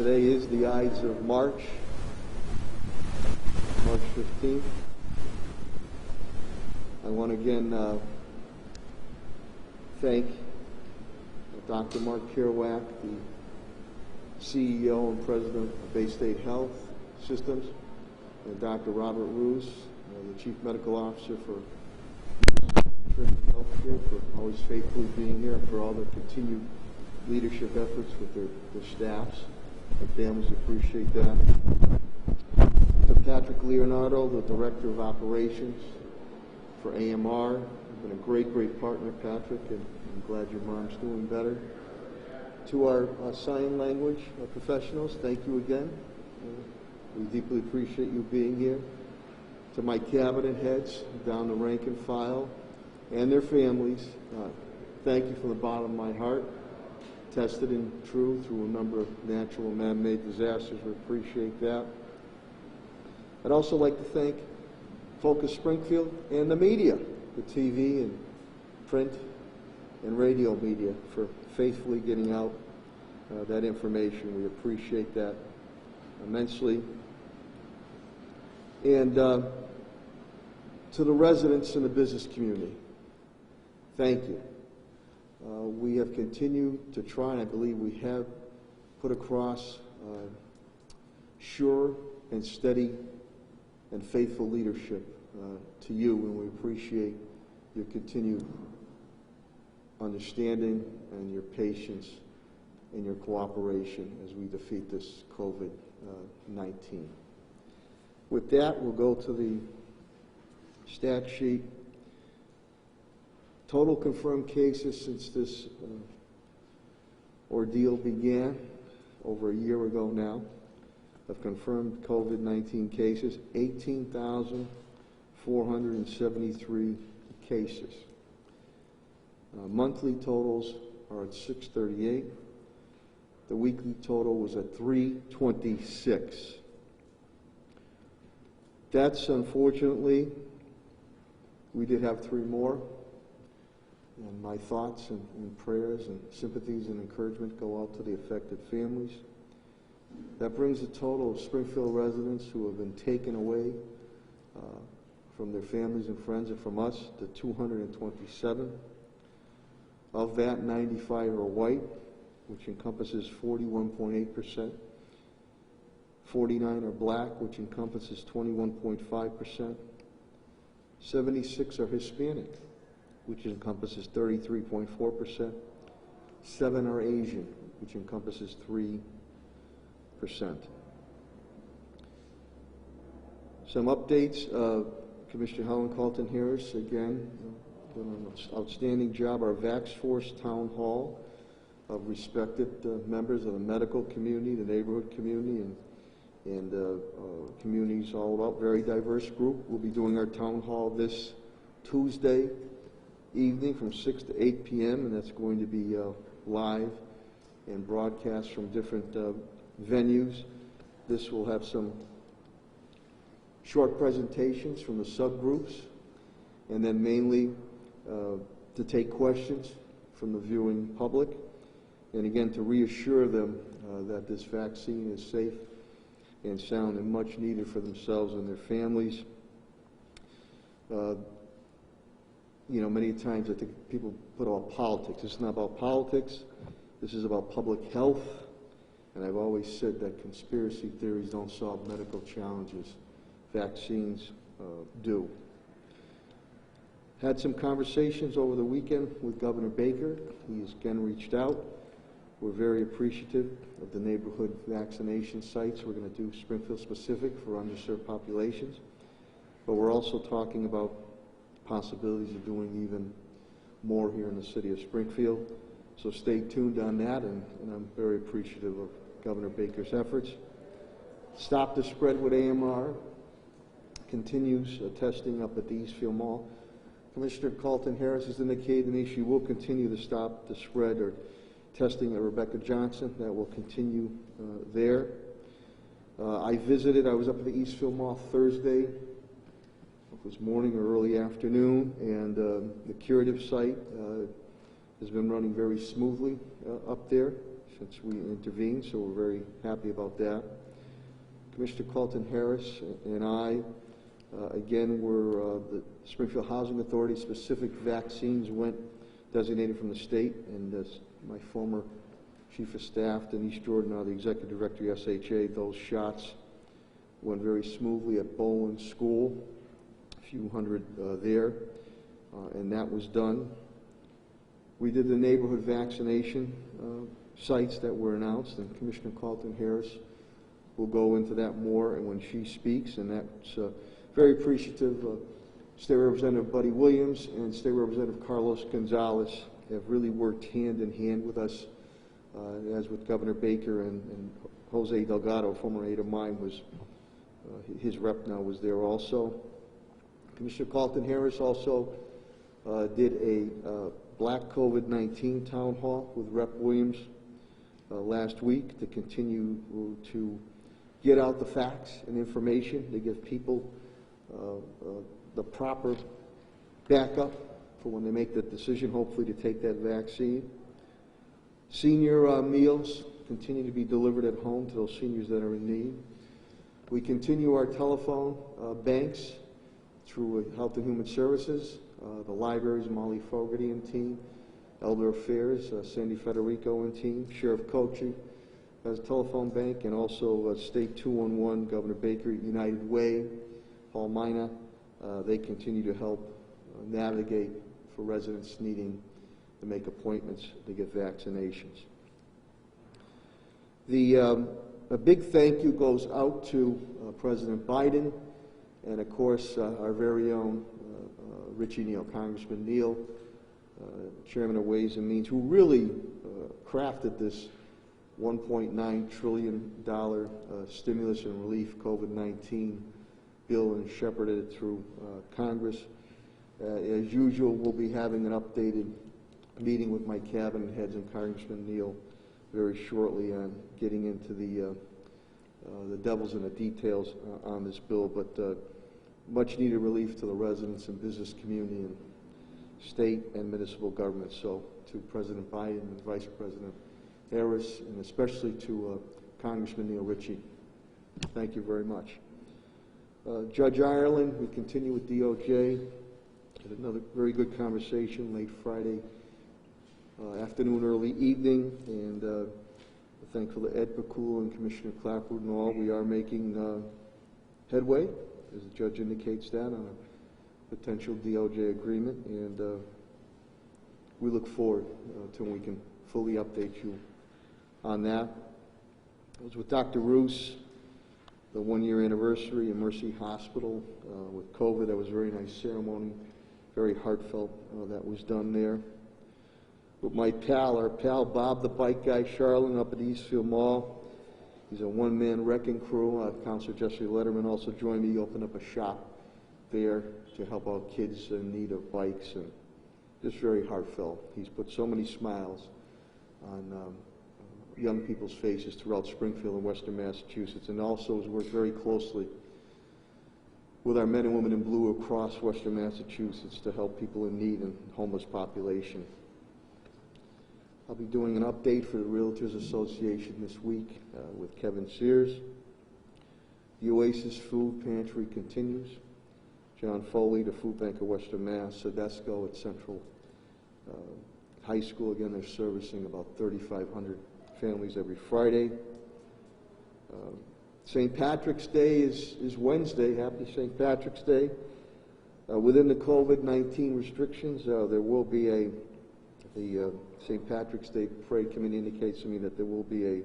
Today is the Ides of March 15th. I want to again thank Dr. Mark Kerouac, the CEO and President of Bay State Health Systems, and Dr. Robert Roos, the Chief Medical Officer for Healthcare, for always faithfully being here, and for all their continued leadership efforts with their staffs and families. Appreciate that. To Patrick Leonardo, the Director of Operations for AMR. You've been a great partner, Patrick, and I'm glad your mom's doing better. To our sign language professionals, thank you again. We deeply appreciate you being here. To my cabinet heads down the rank and file and their families, thank you from the bottom of my heart. Tested and true through a number of natural and man-made disasters. We appreciate that. I'd also like to thank Focus Springfield and the media, the TV and print and radio media, for faithfully getting out that information. We appreciate that immensely. And to the residents in the business community, thank you. We have continued to try, and I believe we have put across sure and steady and faithful leadership to you, and we appreciate your continued understanding and your patience and your cooperation as we defeat this COVID-19. With that, we'll go to the stat sheet. Total confirmed cases since this ordeal began over a year ago now of confirmed COVID-19 cases, 18,473 cases. Monthly totals are at 638. The weekly total was at 326. Deaths, unfortunately, we did have 3 more. And my thoughts and prayers and sympathies and encouragement go out to the affected families. That brings the total of Springfield residents who have been taken away from their families and friends and from us to 227. Of that, 95 are white, which encompasses 41.8%. 49 are black, which encompasses 21.5%. 76 are Hispanic, which encompasses 33.4%. 7 are Asian, which encompasses 3%. Some updates. Commissioner Helen Colton Harris, again, doing an outstanding job. Our Vax Force Town Hall of respected members of the medical community, the neighborhood community, and communities all about. Very diverse group. We'll be doing our town hall this Tuesday evening from 6 to 8 p.m. and that's going to be live and broadcast from different venues. This will have some short presentations from the subgroups, and then mainly to take questions from the viewing public, and again to reassure them that this vaccine is safe and sound and much needed for themselves and their families. You know, many times I think people put all politics. This is not about politics. This is about public health. And I've always said that conspiracy theories don't solve medical challenges. Vaccines do. Had some conversations over the weekend with Governor Baker. He has again reached out. We're very appreciative of the neighborhood vaccination sites. We're going to do Springfield specific for underserved populations. But we're also talking about possibilities of doing even more here in the city of Springfield. So stay tuned on that, and I'm very appreciative of Governor Baker's efforts. Stop the Spread with AMR continues testing up at the Eastfield Mall. Commissioner Colton Harris has indicated to me she will continue to stop the spread or testing at Rebecca Johnson. That will continue there. I was up at the Eastfield Mall Thursday. It was morning or early afternoon, and the curative site has been running very smoothly up there. since we intervened, so we're very happy about that. Commissioner Carlton Harris and I, again, were the Springfield Housing Authority. Specific vaccines went designated from the state, and as my former Chief of Staff, Denise Jordan, now the Executive Director of SHA, those shots went very smoothly at Bowen School, a few hundred there, and that was done. We did the neighborhood vaccination sites that were announced, and Commissioner Carlton Harris will go into that more and when she speaks, and that's very appreciative. State Representative Buddy Williams and State Representative Carlos Gonzalez have really worked hand in hand with us, as with Governor Baker and Jose Delgado, a former aide of mine, was his rep now was there also. Commissioner Carlton Harris also did a Black COVID-19 town hall with Rep. Williams last week to continue to get out the facts and information to give people the proper backup for when they make the decision, hopefully, to take that vaccine. Senior meals continue to be delivered at home to those seniors that are in need. We continue our telephone banks through Health and Human Services, the libraries, Molly Fogarty and team, Elder Affairs, Sandy Federico and team, Sheriff Kochi has a telephone bank, and also State 211, Governor Baker, United Way, Paul Mina. They continue to help navigate for residents needing to make appointments to get vaccinations. A big thank you goes out to President Biden and, of course, our very own Richie Neal, Congressman Neal, Chairman of Ways and Means, who really crafted this $1.9 trillion stimulus and relief COVID-19 bill and shepherded it through Congress. As usual, we'll be having an updated meeting with my cabinet heads and Congressman Neal very shortly on getting into the devils in the details on this bill, but much needed relief to the residents and business community and state and municipal government. So to President Biden and Vice President Harris, and especially to Congressman Neal Ritchie, thank you very much. Judge Ireland, we continue with DOJ. Had another very good conversation late Friday afternoon, early evening, and thankful to Ed Pakula and Commissioner Clapper and all. We are making headway, as the judge indicates that, on a potential DOJ agreement, and we look forward to when we can fully update you on that. I was with Dr. Roos, the one-year anniversary in Mercy Hospital with COVID. That was a very nice ceremony, very heartfelt that was done there. With my pal, our pal Bob the bike guy, Charlin, up at Eastfield Mall. He's a one-man wrecking crew. Councilor Jesse Letterman also joined me. He opened up a shop there to help out kids in need of bikes, and just very heartfelt. He's put so many smiles on young people's faces throughout Springfield and Western Massachusetts, and also has worked very closely with our men and women in blue across Western Massachusetts to help people in need and homeless population. I'll be doing an update for the Realtors Association this week with Kevin Sears. The Oasis Food Pantry continues. John Foley, the Food Bank of Western Mass, Sodesco at Central High School. Again, they're servicing about 3,500 families every Friday. St. Patrick's Day is Wednesday. Happy St. Patrick's Day. Within the COVID-19 restrictions, there will be the St. Patrick's Day Parade Committee indicates to me that there will be a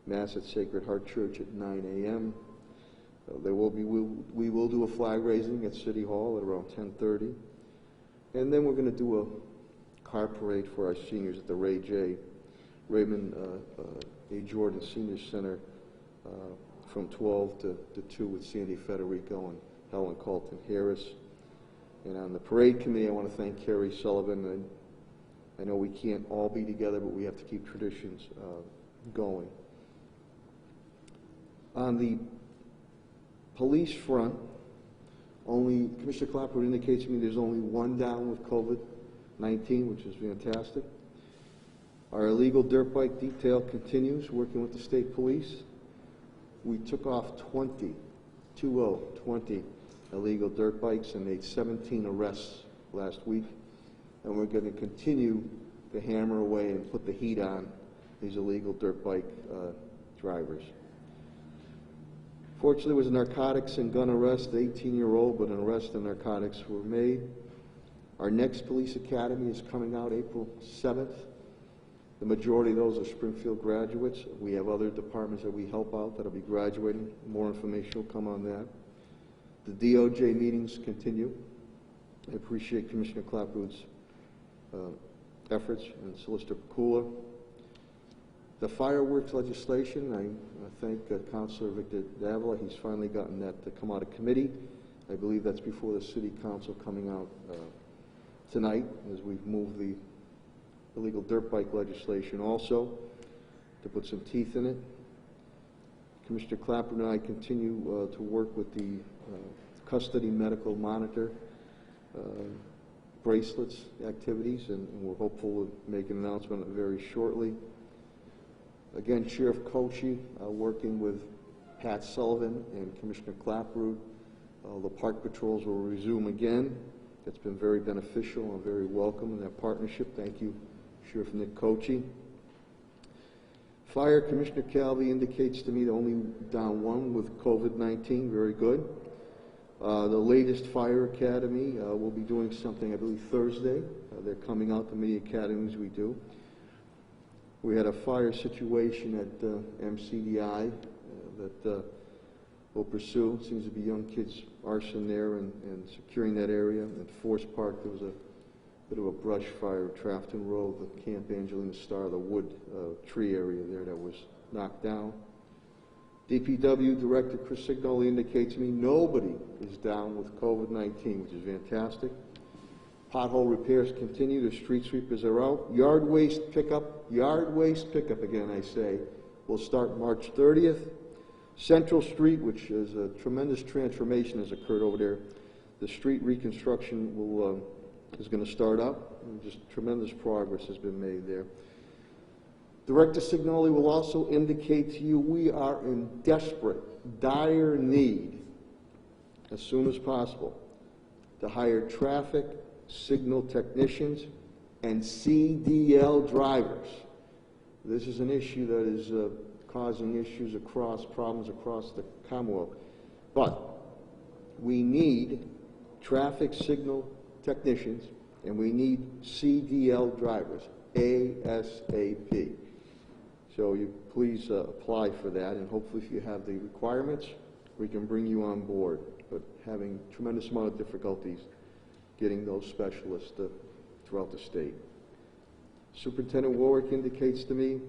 Mass at Sacred Heart Church at 9 a.m. We will do a flag raising at City Hall at around 10:30. And then we're going to do a car parade for our seniors at the Raymond A. Jordan Senior Center from 12 to 2 with Sandy Federico and Helen Carlton Harris. And on the parade committee, I want to thank Carrie Sullivan. And I know we can't all be together, but we have to keep traditions going. On the police front, Commissioner Clapper indicates to me there's only one down with COVID-19, which is fantastic. Our illegal dirt bike detail continues, working with the state police. We took off 20 illegal dirt bikes and made 17 arrests last week. And we're going to continue to hammer away and put the heat on these illegal dirt bike drivers. Fortunately, there was a narcotics and gun arrest, the 18-year-old, but an arrest and narcotics were made. Our next police academy is coming out April 7th. The majority of those are Springfield graduates. We have other departments that we help out that will be graduating. More information will come on that. The DOJ meetings continue. I appreciate Commissioner Clapwood's efforts and Solicitor Pakula. The fireworks legislation, I thank Councilor Victor Davila. He's finally gotten that to come out of committee. I believe that's before the City Council coming out tonight as we've moved the illegal dirt bike legislation also to put some teeth in it. Commissioner Clapwood and I continue to work with the custody medical monitor bracelets activities, and we're hopeful to make an announcement very shortly. Again, Sheriff Kochi working with Pat Sullivan and Commissioner Clapwood. The park patrols will resume again. It's been very beneficial and very welcome in that partnership. Thank you, Sheriff Nick Kochi. Fire, Commissioner Calvi indicates to me they're only down one with COVID-19. Very good. The latest fire academy will be doing something, I believe, Thursday. They're coming out to many academies we do. We had a fire situation at MCDI that we'll pursue. It seems to be young kids arson there and securing that area. At Forest Park, there was a bit of a brush fire at Trafton Road, the Camp Angelina Star, the wood tree area there that was knocked down. DPW Director Chris Signoli indicates to me nobody is down with COVID-19, which is fantastic. Pothole repairs continue. The street sweepers are out. Yard waste pickup again, I say, will start March 30th. Central Street, which is a tremendous transformation has occurred over there. The street reconstruction is going to start up. And just tremendous progress has been made there. Director Signoli will also indicate to you we are in desperate, dire need, as soon as possible, to hire traffic signal technicians and CDL drivers. This is an issue that is causing issues problems across the Commonwealth. But we need traffic signal technicians and we need CDL drivers, ASAP. So you please apply for that, and hopefully if you have the requirements, we can bring you on board. But having a tremendous amount of difficulties getting those specialists throughout the state. Superintendent Warwick indicates to me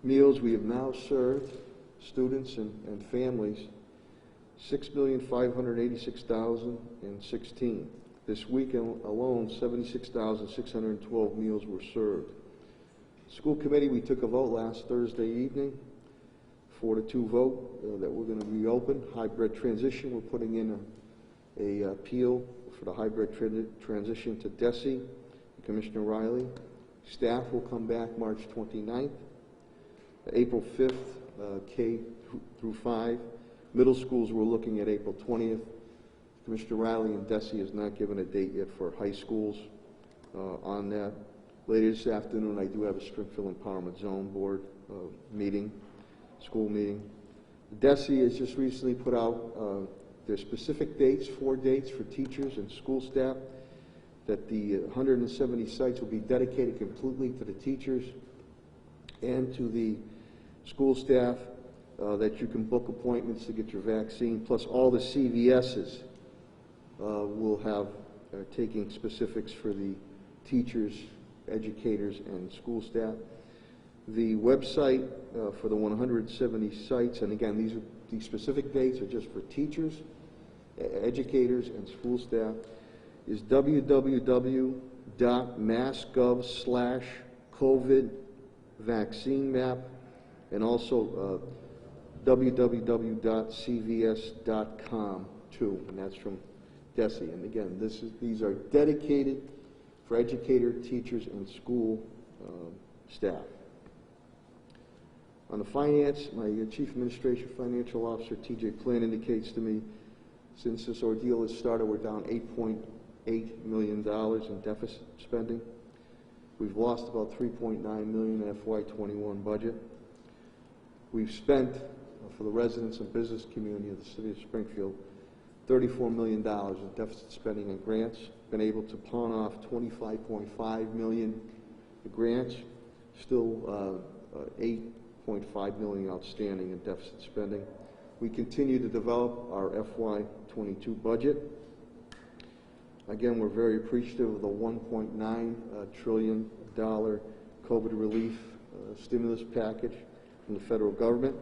meals we have now served students and families 6,586,016. This week alone, 76,612 meals were served. School committee, we took a vote last Thursday evening, 4-2 vote that we're going to reopen. Hybrid transition, we're putting in a appeal for the hybrid transition to DESE, Commissioner Riley. Staff will come back March 29th. April 5th, K through 5. Middle schools, we're looking at April 20th. Commissioner Riley and DESE has not given a date yet for high schools on that. Later this afternoon, I do have a Springfield Empowerment Zone Board meeting, school meeting. DESE has just recently put out their specific dates, 4 dates for teachers and school staff, that the 170 sites will be dedicated completely to the teachers and to the school staff, that you can book appointments to get your vaccine, plus all the CVSs will have taking specifics for the teachers, educators, and school staff. The website for the 170 sites, and again, these specific dates are just for teachers, educators, and school staff, is www.mass.gov/COVID vaccine map, and also www.cvs.com too, and that's from DESE. And again, these are dedicated for educator, teachers, and school staff. On the finance, my Chief Administration Financial Officer, TJ Plan, indicates to me since this ordeal has started, we're down $8.8 million in deficit spending. We've lost about $3.9 million in FY21 budget. We've spent, for the residents and business community of the city of Springfield, $34 million in deficit spending and grants. Been able to pawn off $25.5 million in grants. Still $8.5 million outstanding in deficit spending. We continue to develop our FY22 budget. Again, we're very appreciative of the $1.9 trillion COVID relief stimulus package from the federal government,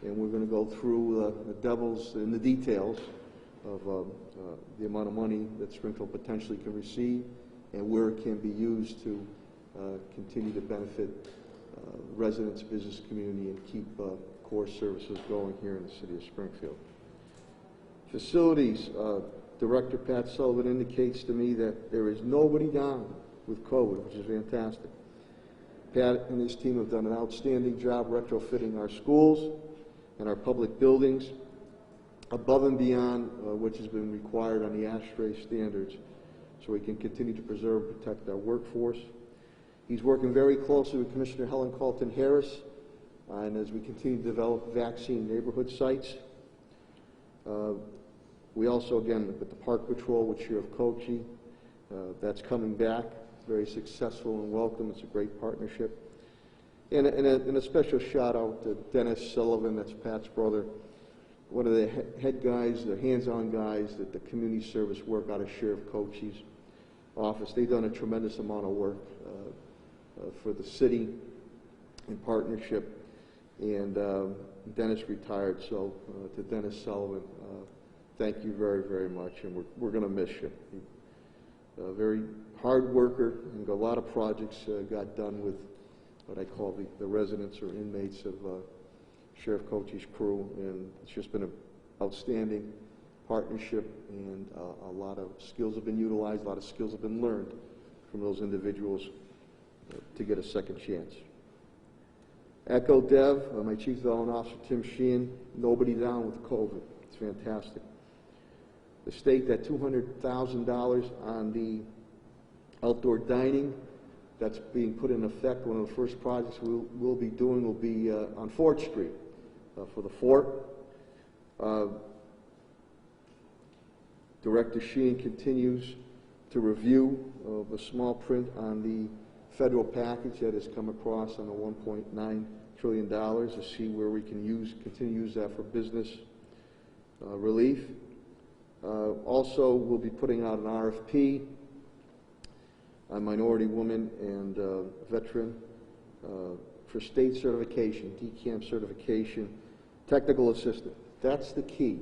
and we're going to go through the devils in the details of the amount of money that Springfield potentially can receive and where it can be used to continue to benefit residents, business community, and keep core services going here in the city of Springfield. Facilities, Director Pat Sullivan indicates to me that there is nobody down with COVID, which is fantastic. Pat and his team have done an outstanding job retrofitting our schools and our public buildings above and beyond which has been required on the ASHRAE standards, so we can continue to preserve and protect our workforce. He's working very closely with Commissioner Helen Colton Harris, and as we continue to develop vaccine neighborhood sites. We also, again, with the Park Patrol with Sheriff Kochi, that's coming back, very successful and welcome. It's a great partnership. And a special shout out to Dennis Sullivan, that's Pat's brother, one of the head guys, the hands-on guys that the community service work out of Sheriff Kochi's office. They've done a tremendous amount of work for the city in partnership, and Dennis retired, so to Dennis Sullivan, thank you very, very much, and we're going to miss you. A very hard worker, and a lot of projects got done with what I call the residents or inmates of Sheriff Kochi's crew, and it's just been an outstanding partnership, and a lot of skills have been utilized, a lot of skills have been learned from those individuals to get a second chance. Echo Dev, my Chief Development Officer Tim Sheehan, nobody down with COVID. It's fantastic. The state, that $200,000 on the outdoor dining, that's being put in effect. One of the first projects we'll be doing will be on 4th Street for the fort. Director Sheehan continues to review the small print on the federal package that has come across on the $1.9 trillion to see where we can continue to use that for business relief. Also, we'll be putting out an RFP on minority woman and veteran for state certification, DCAM certification, technical assistant. That's the key.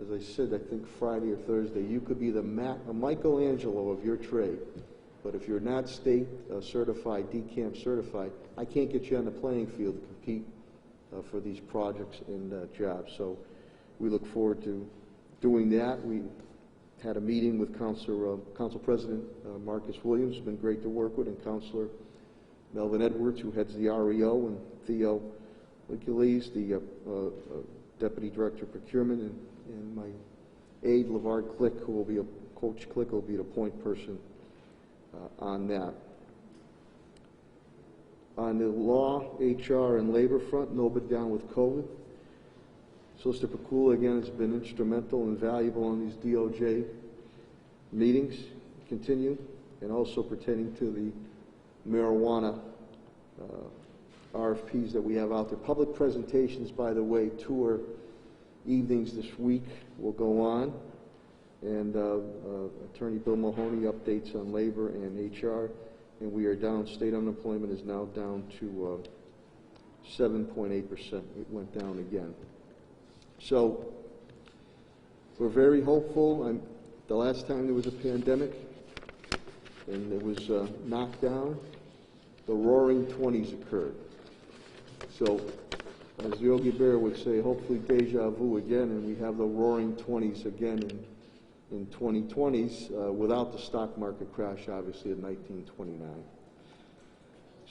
As I said, I think Friday or Thursday, you could be the Michelangelo of your trade, but if you're not state certified, DCAM certified, I can't get you on the playing field to compete for these projects and jobs. So we look forward to doing that. We had a meeting with Council President Marcus Williams, been great to work with, and Councilor Melvin Edwards, who heads the REO, and Theo Licules, the Deputy Director of Procurement, and my aide, LeVar Click, who will be Coach Click, will be the point person on that. On the law, HR, and labor front, nobody down with COVID. Solicitor Pakula, again, has been instrumental and valuable on these DOJ meetings, continue, and also pertaining to the marijuana RFPs that we have out there. Public presentations, by the way, tour evenings this week will go on, and Attorney Bill Mahoney updates on labor and HR, and we are down, state unemployment is now down to 7.8%. It went down again. So we're very hopeful. The last time there was a pandemic and it was knocked down, the roaring 20s occurred. So as Yogi Berra would say, hopefully deja vu again, and we have the roaring 20s again in 2020s without the stock market crash, obviously, in 1929.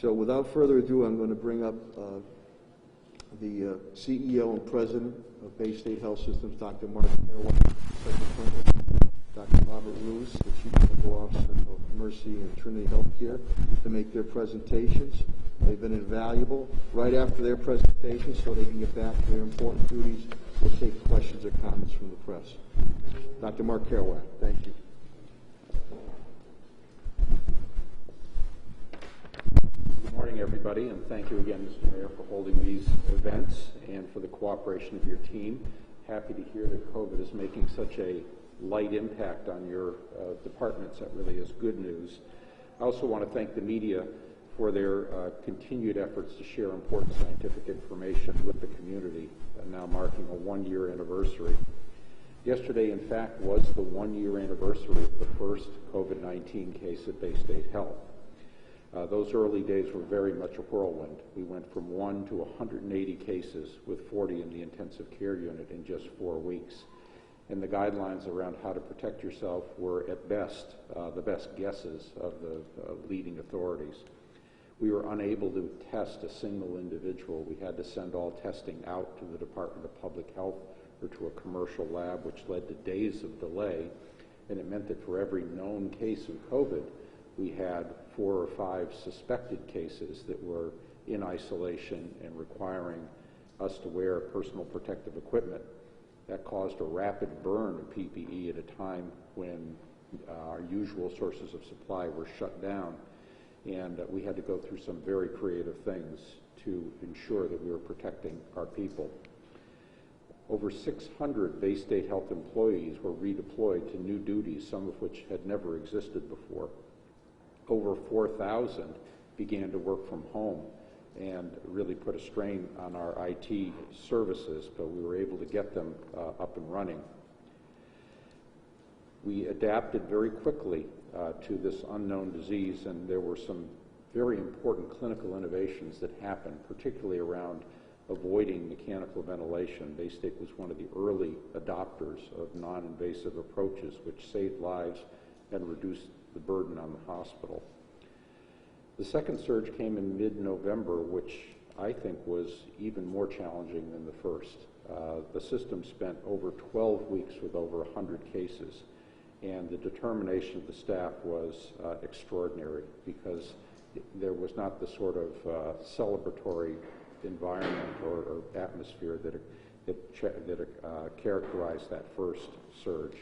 So without further ado, I'm going to bring up the CEO and President of Bay State Health Systems, Dr. Mark Carroll, Dr. Robert Lewis, the Chief Medical Officer of Mercy and Trinity Healthcare, to make their presentations. They've been invaluable. Right after their presentation, so they can get back to their important duties, we'll take questions or comments from the press. Dr. Mark Carroll, thank you. Good morning, everybody, and thank you again, Mr. Mayor, for holding these events and for the cooperation of your team. Happy to hear that COVID is making such a light impact on your departments. That really is good news. I also want to thank the media for their continued efforts to share important scientific information with the community, now marking a one-year anniversary. Yesterday, in fact, was the one-year anniversary of the first COVID-19 case at Bay State Health. Those early days were very much a whirlwind. We went from 1 to 180 cases, with 40 in the intensive care unit in just 4 weeks. And the guidelines around how to protect yourself were, at best, the best guesses of the leading authorities. We were unable to test a single individual. We had to send all testing out to the Department of Public Health or to a commercial lab, which led to days of delay. And it meant that for every known case of COVID, we had 4 or 5 suspected cases that were in isolation and requiring us to wear personal protective equipment. That caused a rapid burn of PPE at a time when our usual sources of supply were shut down. And we had to go through some very creative things to ensure that we were protecting our people. Over 600 Bay State Health employees were redeployed to new duties, some of which had never existed before. Over 4,000 began to work from home and really put a strain on our IT services, but we were able to get them up and running. We adapted very quickly to this unknown disease, and there were some very important clinical innovations that happened, particularly around avoiding mechanical ventilation. Bay State was one of the early adopters of non-invasive approaches, which saved lives and reduced the burden on the hospital. The second surge came in mid-November, which I think was even more challenging than the first. The system spent over 12 weeks with over 100 cases, and the determination of the staff was extraordinary, because there was not the sort of celebratory environment or atmosphere that characterized that first surge.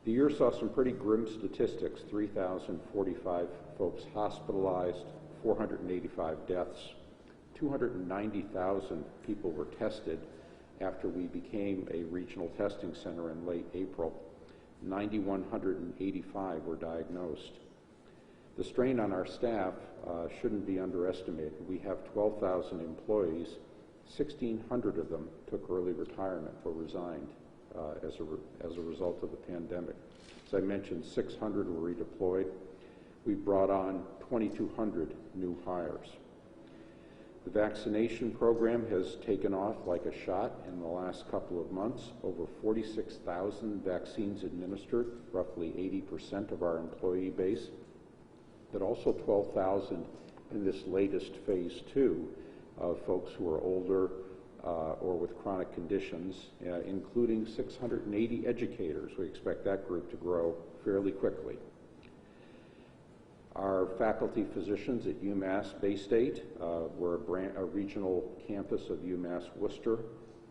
The year saw some pretty grim statistics: 3,045 folks hospitalized, 485 deaths, 290,000 people were tested after we became a regional testing center in late April. 9,185 were diagnosed. The strain on our staff shouldn't be underestimated. We have 12,000 employees. 1,600 of them took early retirement or resigned as a result of the pandemic. As I mentioned, 600 were redeployed. We brought on 2,200 new hires. The vaccination program has taken off like a shot in the last couple of months. Over 46,000 vaccines administered, roughly 80% of our employee base, but also 12,000 in this latest phase 2 of folks who are older or with chronic conditions, including 680 educators. We expect that group to grow fairly quickly. Our faculty physicians at UMass Bay State, we're a regional campus of UMass Worcester,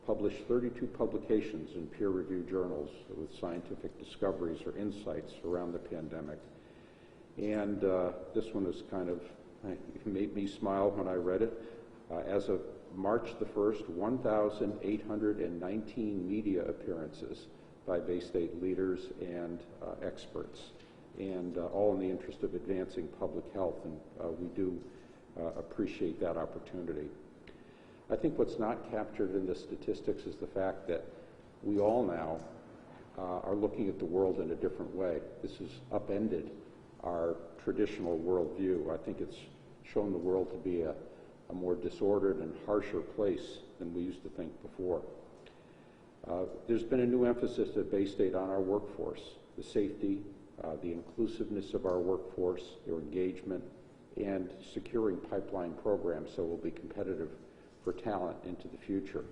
published 32 publications in peer-reviewed journals with scientific discoveries or insights around the pandemic. And this one is kind of, it made me smile when I read it. As of March the 1st, 1,819 media appearances by Bay State leaders and experts, and all in the interest of advancing public health, and we do appreciate that opportunity. I think what's not captured in the statistics is the fact that we all now are looking at the world in a different way. This has upended our traditional worldview. I think it's shown the world to be a more disordered and harsher place than we used to think before. There's been a new emphasis at Bay State on our workforce, the safety, the inclusiveness of our workforce, their engagement, and securing pipeline programs so we'll be competitive for talent into the future.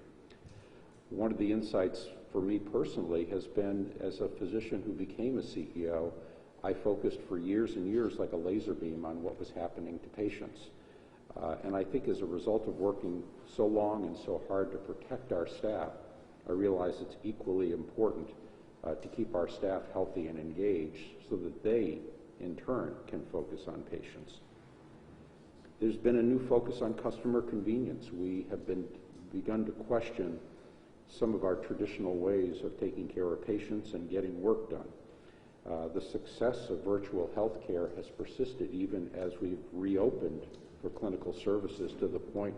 One of the insights for me personally has been, as a physician who became a CEO, I focused for years and years like a laser beam on what was happening to patients. And I think as a result of working so long and so hard to protect our staff, I realize it's equally important to keep our staff healthy and engaged so that they, in turn, can focus on patients. There's been a new focus on customer convenience. We have begun to question some of our traditional ways of taking care of patients and getting work done. The success of virtual healthcare has persisted even as we've reopened for clinical services to the point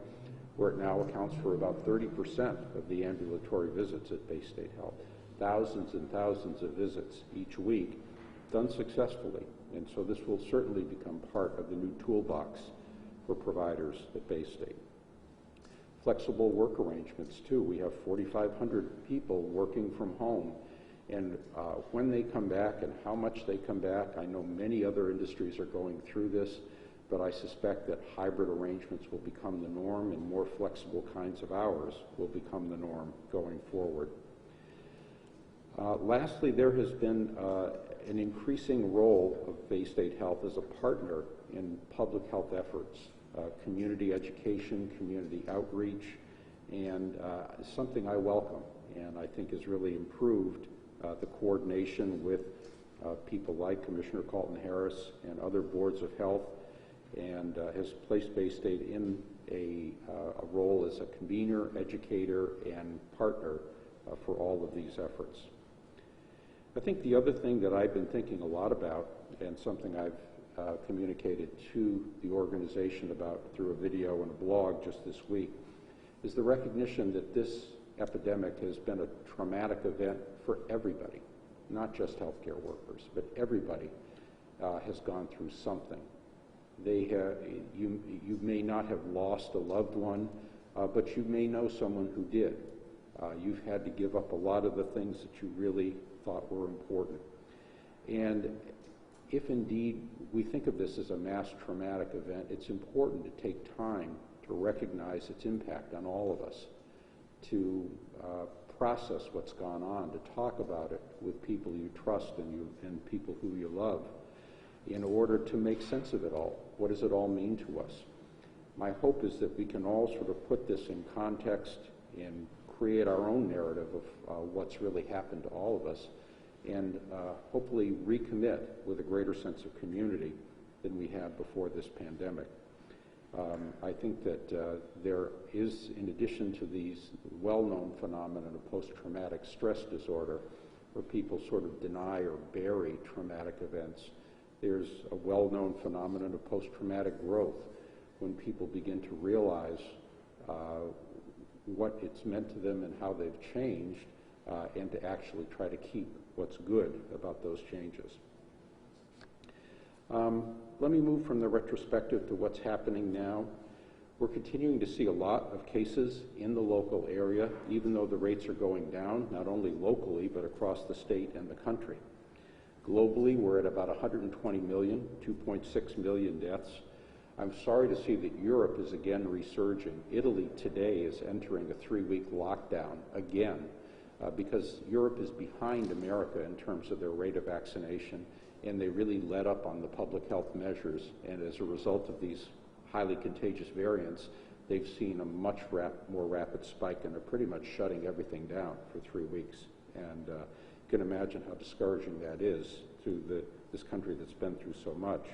where it now accounts for about 30% of the ambulatory visits at Bay State Health. Thousands and thousands of visits each week done successfully, and so this will certainly become part of the new toolbox for providers at Bay State. Flexible work arrangements too. We have 4,500 people working from home, and when they come back and how much they come back, I know many other industries are going through this, but I suspect that hybrid arrangements will become the norm and more flexible kinds of hours will become the norm going forward. Lastly, there has been an increasing role of Bay State Health as a partner in public health efforts, community education, community outreach, and something I welcome and I think has really improved the coordination with people like Commissioner Colton Harris and other boards of health, and has placed Bay State in a role as a convener, educator, and partner for all of these efforts. I think the other thing that I've been thinking a lot about, and something I've communicated to the organization about through a video and a blog just this week, is the recognition that this epidemic has been a traumatic event for everybody, not just healthcare workers, but everybody has gone through something. You may not have lost a loved one, but you may know someone who did. You've had to give up a lot of the things that you really thought were important. And if indeed we think of this as a mass traumatic event, it's important to take time to recognize its impact on all of us, to process what's gone on, to talk about it with people you trust and people who you love, in order to make sense of it all. What does it all mean to us? My hope is that we can all sort of put this in context and create our own narrative of what's really happened to all of us, and hopefully recommit with a greater sense of community than we had before this pandemic. I think that there is, in addition to these well-known phenomena of post-traumatic stress disorder, where people sort of deny or bury traumatic events, there's a well-known phenomenon of post-traumatic growth, when people begin to realize what it's meant to them and how they've changed, and to actually try to keep what's good about those changes. Let me move from the retrospective to what's happening now. We're continuing to see a lot of cases in the local area, even though the rates are going down, not only locally, but across the state and the country. Globally, we're at about 120 million, 2.6 million deaths. I'm sorry to see that Europe is again resurging. Italy today is entering a 3-week lockdown again, because Europe is behind America in terms of their rate of vaccination, and they really let up on the public health measures, and as a result of these highly contagious variants, they've seen a much more rapid spike and are pretty much shutting everything down for 3 weeks. And you can imagine how discouraging that is to this country that's been through so much.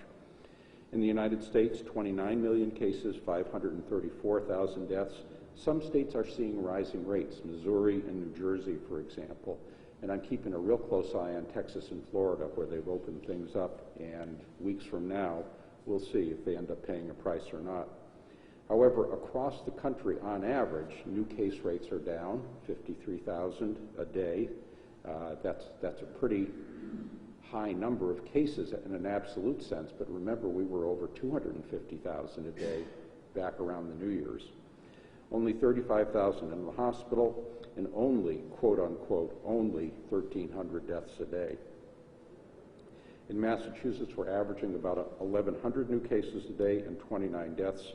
In the United States, 29 million cases, 534,000 deaths. Some states are seeing rising rates, Missouri and New Jersey, for example. And I'm keeping a real close eye on Texas and Florida, where they've opened things up, and weeks from now, we'll see if they end up paying a price or not. However, across the country, on average, new case rates are down, 53,000 a day. That's a pretty high number of cases in an absolute sense, but remember, we were over 250,000 a day back around the New Year's. Only 35,000 in the hospital, and only, quote unquote, only 1,300 deaths a day. In Massachusetts, we're averaging about 1,100 new cases a day and 29 deaths,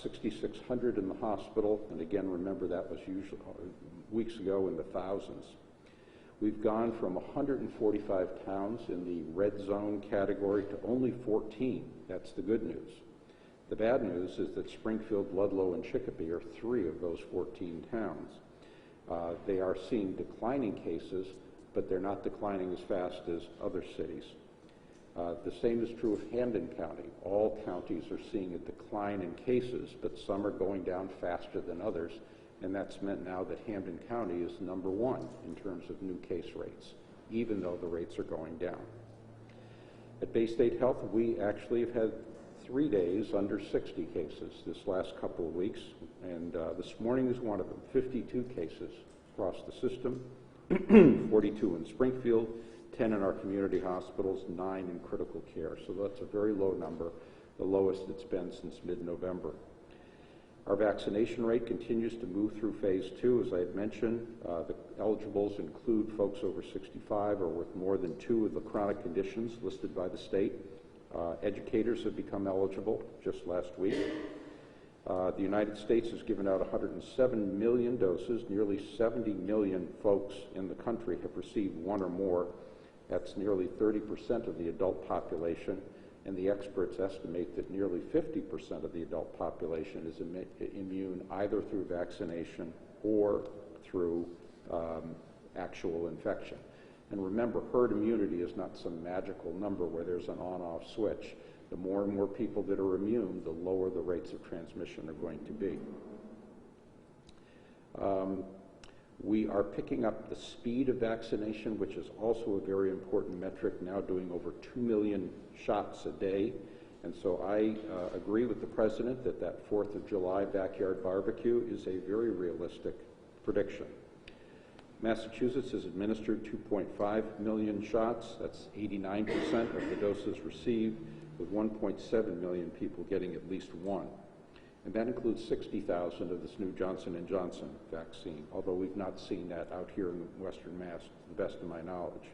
6,600 in the hospital, and again, remember that was usually weeks ago in the thousands. We've gone from 145 towns in the red zone category to only 14. That's the good news. The bad news is that Springfield, Ludlow, and Chicopee are 3 of those 14 towns. They are seeing declining cases, but they're not declining as fast as other cities. The same is true of Hampden County. All counties are seeing a decline in cases, but some are going down faster than others, and that's meant now that Hampden County is #1 in terms of new case rates, even though the rates are going down. At Bay State Health, we actually have had 3 days under 60 cases this last couple of weeks, and this morning is one of them, 52 cases across the system, 42 in Springfield, 10 in our community hospitals, 9 in critical care. So that's a very low number, the lowest it's been since mid-November. Our vaccination rate continues to move through phase 2, as I had mentioned. The eligibles include folks over 65 or with more than 2 of the chronic conditions listed by the state. Educators have become eligible just last week. The United States has given out 107 million doses. Nearly 70 million folks in the country have received 1 or more. That's nearly 30% of the adult population, and the experts estimate that nearly 50% of the adult population is immune either through vaccination or through actual infection. And remember, herd immunity is not some magical number where there's an on-off switch. The more and more people that are immune, the lower the rates of transmission are going to be. We are picking up the speed of vaccination, which is also a very important metric, now doing over 2 million shots a day. And so I agree with the President that that 4th of July backyard barbecue is a very realistic prediction. Massachusetts has administered 2.5 million shots. That's 89% of the doses received, with 1.7 million people getting at least 1. And that includes 60,000 of this new Johnson & Johnson vaccine, although we've not seen that out here in Western Mass, to the best of my knowledge.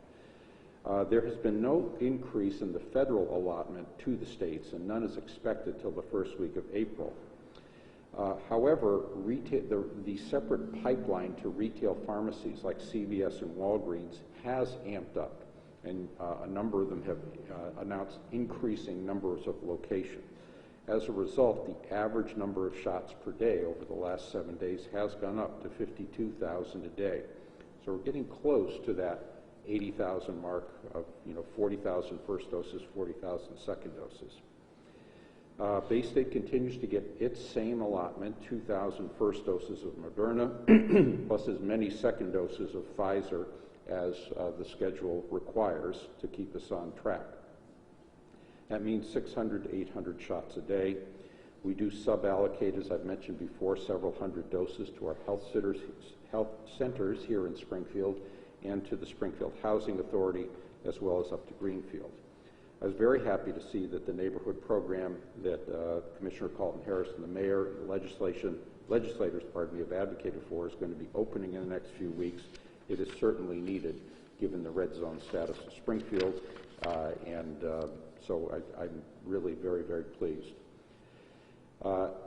There has been no increase in the federal allotment to the states, and none is expected till the first week of April. However, the separate pipeline to retail pharmacies like CVS and Walgreens has amped up, and a number of them have announced increasing numbers of locations. As a result, the average number of shots per day over the last 7 days has gone up to 52,000 a day. So we're getting close to that 80,000 mark of 40,000 first doses, 40,000 second doses. Bay State continues to get its same allotment, 2,000 first doses of Moderna, plus as many second doses of Pfizer as the schedule requires to keep us on track. That means 600 to 800 shots a day. We do sub-allocate, as I've mentioned before, several hundred doses to our health centers here in Springfield and to the Springfield Housing Authority, as well as up to Greenfield. I was very happy to see that the neighborhood program that Commissioner Carlton Harris and the mayor and the legislators have advocated for is going to be opening in the next few weeks. It is certainly needed given the red zone status of Springfield, so I'm really very, very pleased.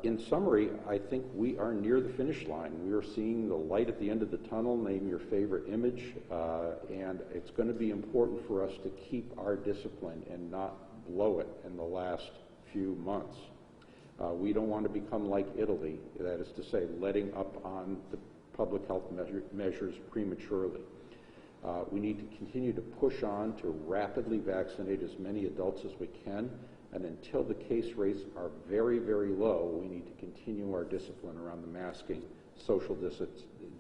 In summary, I think we are near the finish line. We are seeing the light at the end of the tunnel, name your favorite image, and it's going to be important for us to keep our discipline and not blow it in the last few months. We don't want to become like Italy, that is to say, letting up on the public health measures prematurely. We need to continue to push on to rapidly vaccinate as many adults as we can, and until the case rates are very, very low, we need to continue our discipline around the masking, social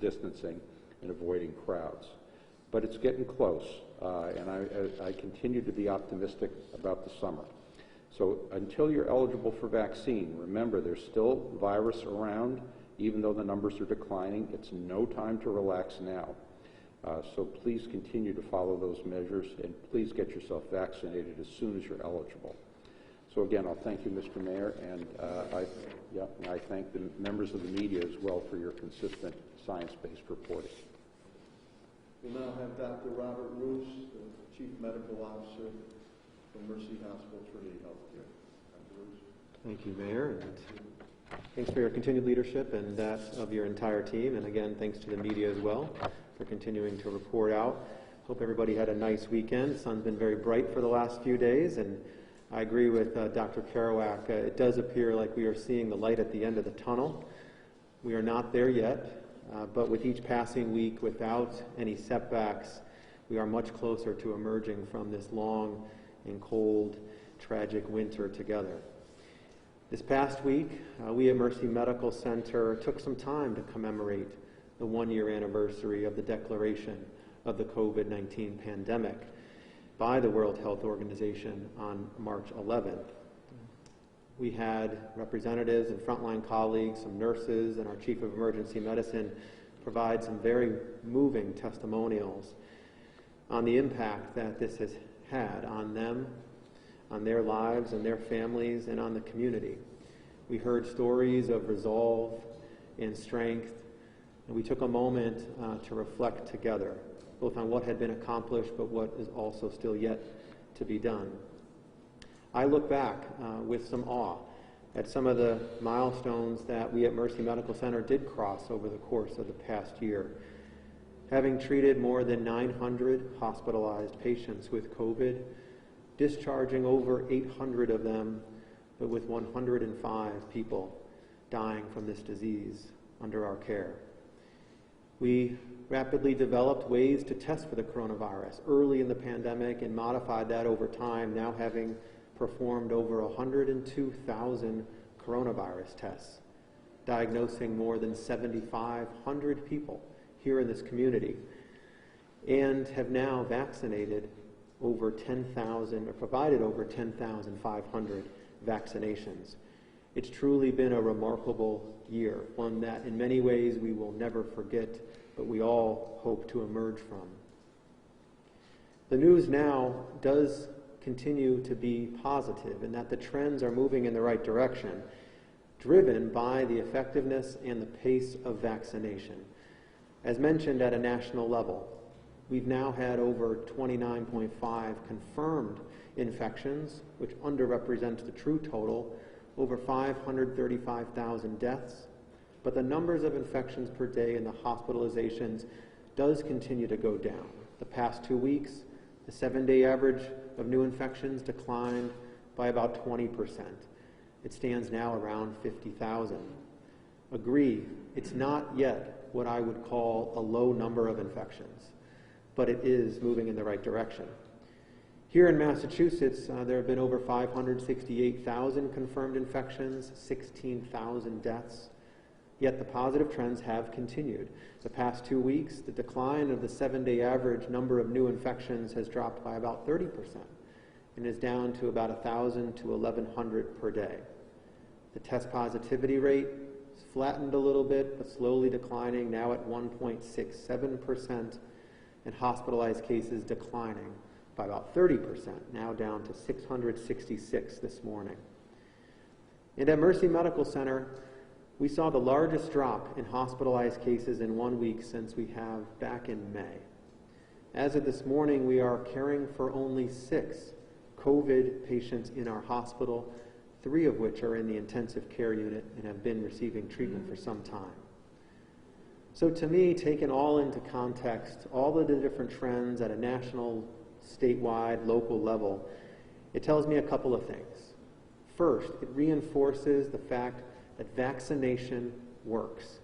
distancing, and avoiding crowds. But it's getting close, and I continue to be optimistic about the summer. So until you're eligible for vaccine, remember there's still virus around, even though the numbers are declining. It's no time to relax now. So please continue to follow those measures, and please get yourself vaccinated as soon as you're eligible. So again, I'll thank you, Mr. Mayor, and I thank the members of the media as well for your consistent science-based reporting. We'll now have Dr. Robert Roos, the Chief Medical Officer from Mercy Hospital Trinity Healthcare. Dr. Roos. Thank you, Mayor, and thanks for your continued leadership and that of your entire team. And again, thanks to the media as well for continuing to report out. Hope everybody had a nice weekend. The sun's been very bright for the last few days, and I agree with Dr. Kerouac. It does appear like we are seeing the light at the end of the tunnel. We are not there yet, but with each passing week without any setbacks, we are much closer to emerging from this long and cold, tragic winter together. This past week, we at Mercy Medical Center took some time to commemorate the one-year anniversary of the declaration of the COVID-19 pandemic by the World Health Organization on March 11th. We had representatives and frontline colleagues, some nurses, and our Chief of Emergency Medicine provide some very moving testimonials on the impact that this has had on them, on their lives and their families, and on the community. We heard stories of resolve and strength, and we took a moment to reflect together, both on what had been accomplished, but what is also still yet to be done. I look back with some awe at some of the milestones that we at Mercy Medical Center did cross over the course of the past year. Having treated more than 900 hospitalized patients with COVID, discharging over 800 of them, but with 105 people dying from this disease under our care. We rapidly developed ways to test for the coronavirus early in the pandemic and modified that over time, now having performed over 102,000 coronavirus tests, diagnosing more than 7,500 people here in this community, and have now vaccinated over 10,000, or provided over 10,500 vaccinations. It's truly been a remarkable year, one that in many ways we will never forget, but we all hope to emerge from. The news now does continue to be positive in that the trends are moving in the right direction, driven by the effectiveness and the pace of vaccination. As mentioned at a national level, we've now had over 29.5 confirmed infections, which underrepresents the true total, over 535,000 deaths, but the numbers of infections per day and the hospitalizations does continue to go down. The past 2 weeks, the 7-day average of new infections declined by about 20%. It stands now around 50,000. Agree, it's not yet what I would call a low number of infections, but it is moving in the right direction. Here in Massachusetts, there have been over 568,000 confirmed infections, 16,000 deaths, yet the positive trends have continued. The past 2 weeks, the decline of the 7-day average number of new infections has dropped by about 30% and is down to about 1,000 to 1,100 per day. The test positivity rate is flattened a little bit, but slowly declining, now at 1.67%, and hospitalized cases declining by about 30%, now down to 666 this morning. And at Mercy Medical Center, we saw the largest drop in hospitalized cases in 1 week since we have back in May. As of this morning, we are caring for only 6 COVID patients in our hospital, 3 of which are in the intensive care unit and have been receiving treatment for some time. So to me, taken all into context, all of the different trends at a national, statewide, local level, it tells me a couple of things. First, it reinforces the fact that vaccination works.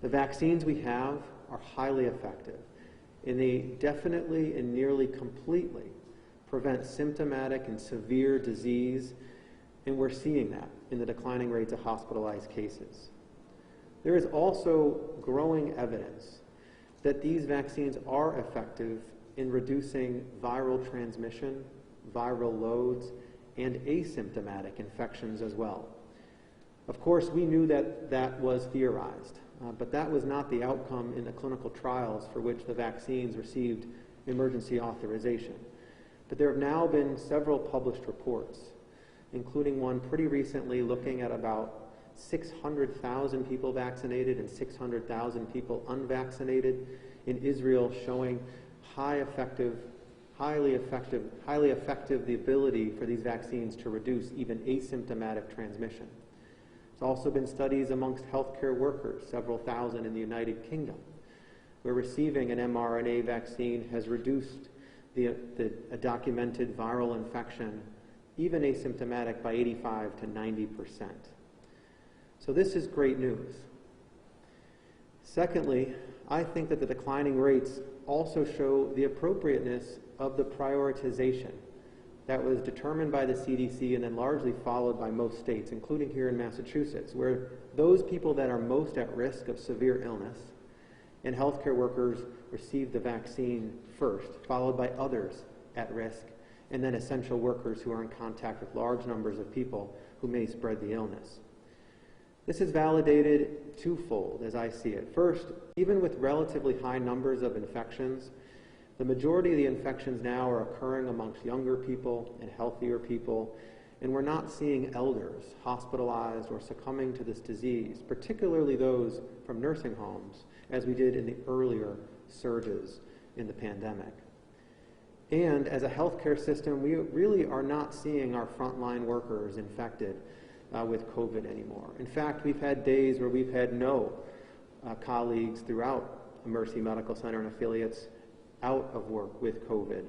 The vaccines we have are highly effective, and they definitely and nearly completely prevent symptomatic and severe disease, and we're seeing that in the declining rates of hospitalized cases. There is also growing evidence that these vaccines are effective in reducing viral transmission, viral loads, and asymptomatic infections as well. Of course, we knew that that was theorized, but that was not the outcome in the clinical trials for which the vaccines received emergency authorization. But there have now been several published reports, including one pretty recently looking at about 600,000 people vaccinated and 600,000 people unvaccinated, in Israel showing highly effective the ability for these vaccines to reduce even asymptomatic transmission. There's also been studies amongst healthcare workers, several thousand in the United Kingdom, where receiving an mRNA vaccine has reduced a documented viral infection, even asymptomatic, by 85 to 90%. So this is great news. Secondly, I think that the declining rates also show the appropriateness of the prioritization that was determined by the CDC and then largely followed by most states, including here in Massachusetts, where those people that are most at risk of severe illness and healthcare workers receive the vaccine first, followed by others at risk, and then essential workers who are in contact with large numbers of people who may spread the illness. This is validated twofold, as I see it. First, even with relatively high numbers of infections, the majority of the infections now are occurring amongst younger people and healthier people, and we're not seeing elders hospitalized or succumbing to this disease, particularly those from nursing homes, as we did in the earlier surges in the pandemic. And as a healthcare system, we really are not seeing our frontline workers infected with COVID anymore. In fact, we've had days where we've had no colleagues throughout Mercy Medical Center and affiliates out of work with COVID.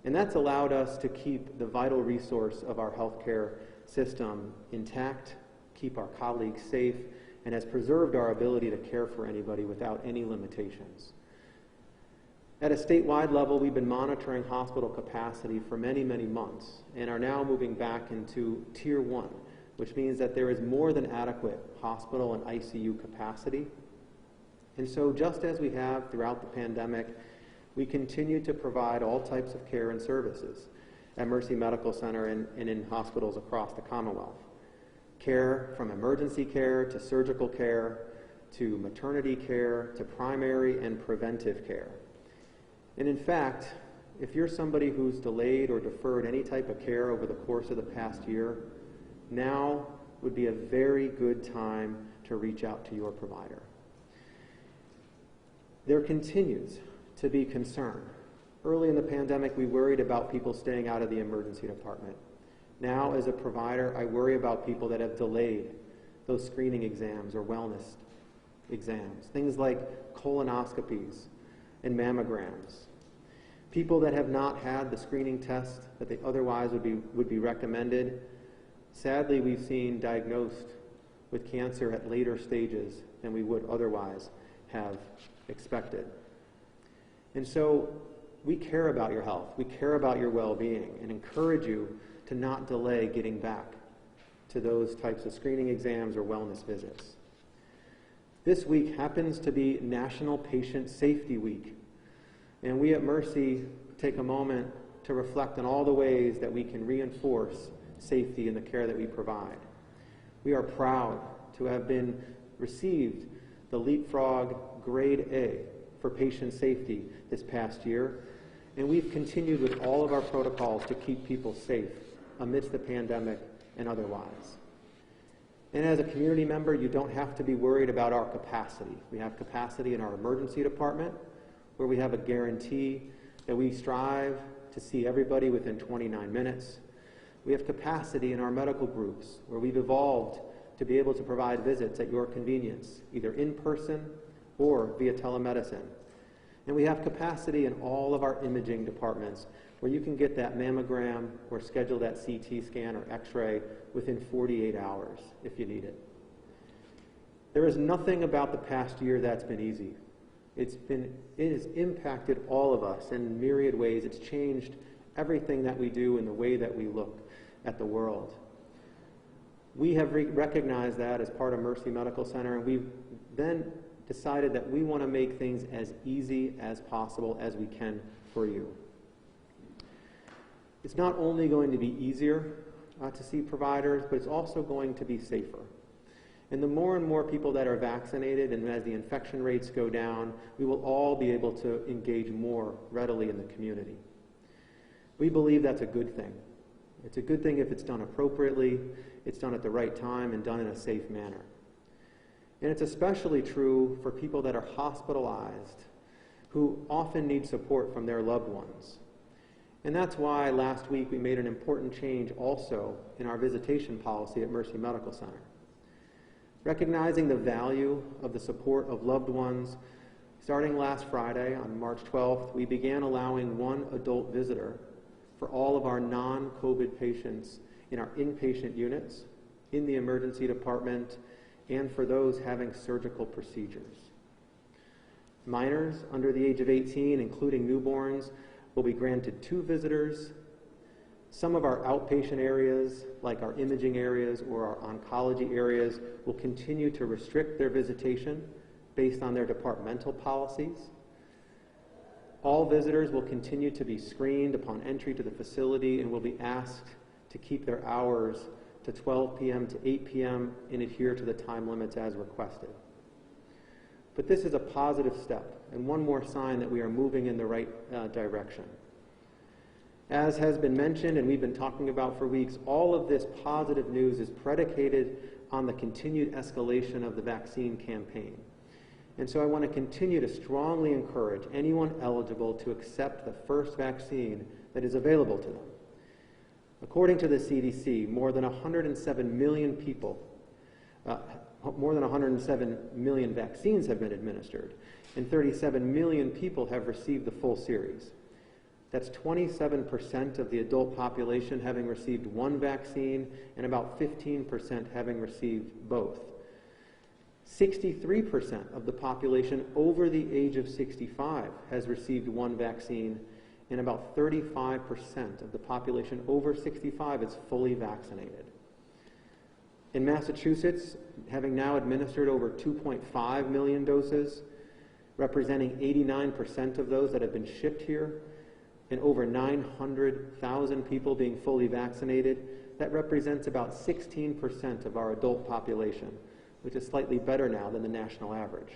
And that's allowed us to keep the vital resource of our healthcare system intact, keep our colleagues safe, and has preserved our ability to care for anybody without any limitations. At a statewide level, we've been monitoring hospital capacity for many, many months and are now moving back into Tier 1, which means that there is more than adequate hospital and ICU capacity. And so just as we have throughout the pandemic, we continue to provide all types of care and services at Mercy Medical Center and in hospitals across the Commonwealth. Care from emergency care to surgical care to maternity care to primary and preventive care. And in fact, if you're somebody who's delayed or deferred any type of care over the course of the past year, now would be a very good time to reach out to your provider. There continues to be concern. Early in the pandemic, we worried about people staying out of the emergency department. Now, as a provider, I worry about people that have delayed those screening exams or wellness exams, things like colonoscopies and mammograms. People that have not had the screening test that they otherwise would be recommended. Sadly, we've seen diagnosed with cancer at later stages than we would otherwise have expected. And so we care about your health, we care about your well-being, and encourage you to not delay getting back to those types of screening exams or wellness visits. This week happens to be National Patient Safety Week, and we at Mercy take a moment to reflect on all the ways that we can reinforce safety in the care that we provide. We are proud to have received the Leapfrog Grade A for patient safety this past year, and we've continued with all of our protocols to keep people safe amidst the pandemic and otherwise. And as a community member, you don't have to be worried about our capacity. We have capacity in our emergency department, where we have a guarantee that we strive to see everybody within 29 minutes. We have capacity in our medical groups, where we've evolved to be able to provide visits at your convenience, either in person or via telemedicine. And we have capacity in all of our imaging departments, where you can get that mammogram or schedule that CT scan or X-ray within 48 hours if you need it. There is nothing about the past year that's been easy. It has impacted all of us in myriad ways. It's changed everything that we do and the way that we look at the world. We have recognized that as part of Mercy Medical Center, and we've then decided that we want to make things as easy as possible as we can for you. It's not only going to be easier to see providers, but it's also going to be safer. And the more and more people that are vaccinated, and as the infection rates go down, we will all be able to engage more readily in the community. We believe that's a good thing. It's a good thing if it's done appropriately, it's done at the right time, and done in a safe manner. And it's especially true for people that are hospitalized, who often need support from their loved ones. And that's why last week we made an important change also in our visitation policy at Mercy Medical Center. Recognizing the value of the support of loved ones, starting last Friday on March 12th, we began allowing one adult visitor for all of our non-COVID patients in our inpatient units, in the emergency department, and for those having surgical procedures. Minors under the age of 18, including newborns, will be granted 2 visitors. Some of our outpatient areas, like our imaging areas or our oncology areas, will continue to restrict their visitation based on their departmental policies. All visitors will continue to be screened upon entry to the facility and will be asked to keep their hours to 12 p.m. to 8 p.m. and adhere to the time limits as requested. But this is a positive step and one more sign that we are moving in the right direction. As has been mentioned and we've been talking about for weeks, all of this positive news is predicated on the continued escalation of the vaccine campaign. And so I want to continue to strongly encourage anyone eligible to accept the first vaccine that is available to them. According to the CDC, more than 107 million people, more than 107 million vaccines have been administered, and 37 million people have received the full series. That's 27% of the adult population having received one vaccine and about 15% having received both. 63% of the population over the age of 65 has received one vaccine, and about 35% of the population over 65 is fully vaccinated. In Massachusetts, having now administered over 2.5 million doses, representing 89% of those that have been shipped here, and over 900,000 people being fully vaccinated, that represents about 16% of our adult population, which is slightly better now than the national average.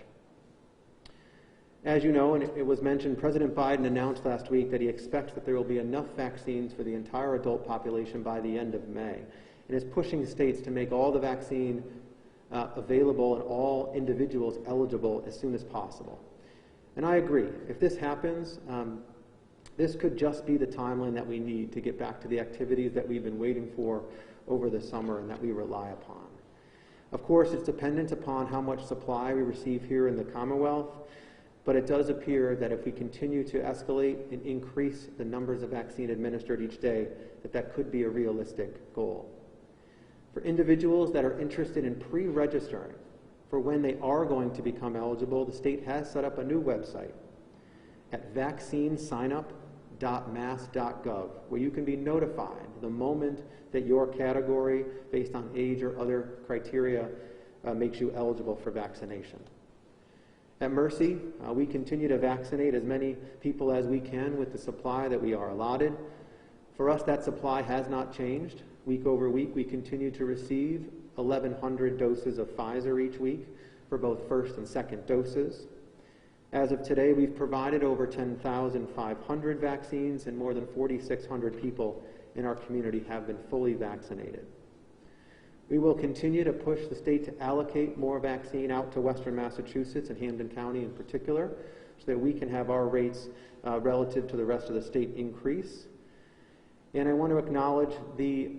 As you know, and it was mentioned, President Biden announced last week that he expects that there will be enough vaccines for the entire adult population by the end of May, and is pushing states to make all the vaccine available and all individuals eligible as soon as possible. And I agree. If this happens, this could just be the timeline that we need to get back to the activities that we've been waiting for over the summer and that we rely upon. Of course, it's dependent upon how much supply we receive here in the Commonwealth, but it does appear that if we continue to escalate and increase the numbers of vaccine administered each day, that could be a realistic goal. For individuals that are interested in pre-registering for when they are going to become eligible, the state has set up a new website at vaccinesignup.mass.gov, where you can be notified the moment that your category, based on age or other criteria, makes you eligible for vaccination. At Mercy, we continue to vaccinate as many people as we can with the supply that we are allotted. For us, that supply has not changed. Week over week, we continue to receive 1,100 doses of Pfizer each week for both first and second doses. As of today, we've provided over 10,500 vaccines, and more than 4,600 people in our community have been fully vaccinated. We will continue to push the state to allocate more vaccine out to Western Massachusetts and Hampden County in particular, so that we can have our rates relative to the rest of the state increase. And I want to acknowledge the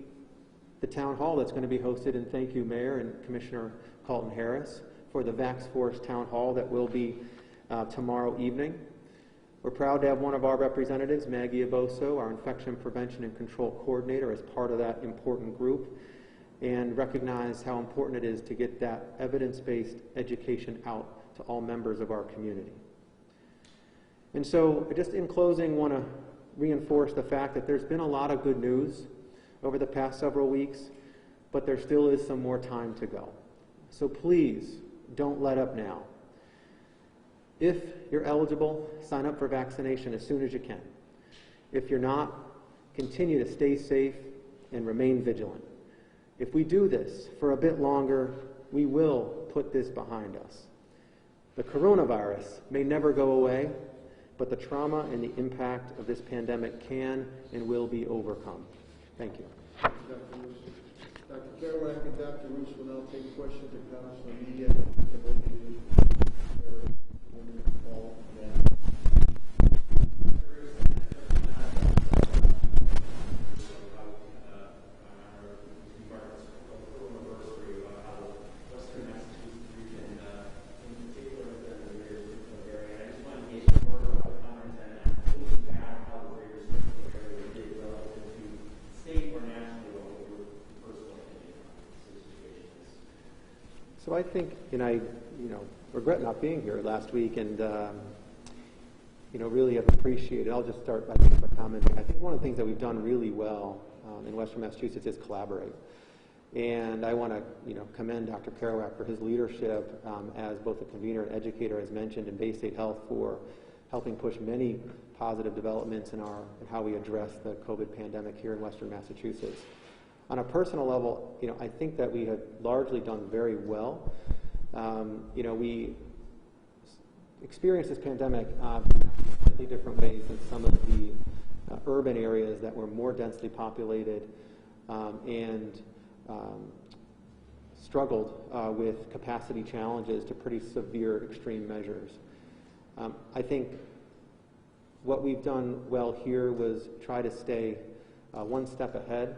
town hall that's going to be hosted, and thank you, Mayor and Commissioner Colton Harris, for the VaxForce Town Hall that will be tomorrow evening. We're proud to have one of our representatives, Maggie Aboso, our Infection Prevention and Control Coordinator, as part of that important group, and recognize how important it is to get that evidence-based education out to all members of our community. And so, just in closing, want to reinforce the fact that there's been a lot of good news over the past several weeks, but there still is some more time to go. So please, don't let up now. If you're eligible, sign up for vaccination as soon as you can. If you're not, continue to stay safe and remain vigilant. If we do this for a bit longer, we will put this behind us. The coronavirus may never go away, but the trauma and the impact of this pandemic can and will be overcome. Thank you. Dr. Kerouac and Dr. Roos will now take questions and comments from the media. So I think, and I, regret not being here last week, and really have appreciated. I'll just start by commenting. I think one of the things that we've done really well in Western Massachusetts is collaborate. And I want to, commend Dr. Kerouac for his leadership as both a convener and educator, as mentioned, in Bay State Health, for helping push many positive developments in how we address the COVID pandemic here in Western Massachusetts. On a personal level, I think that we have largely done very well. We experienced this pandemic in slightly different ways in some of the urban areas that were more densely populated and struggled with capacity challenges to pretty severe extreme measures. I think what we've done well here was try to stay one step ahead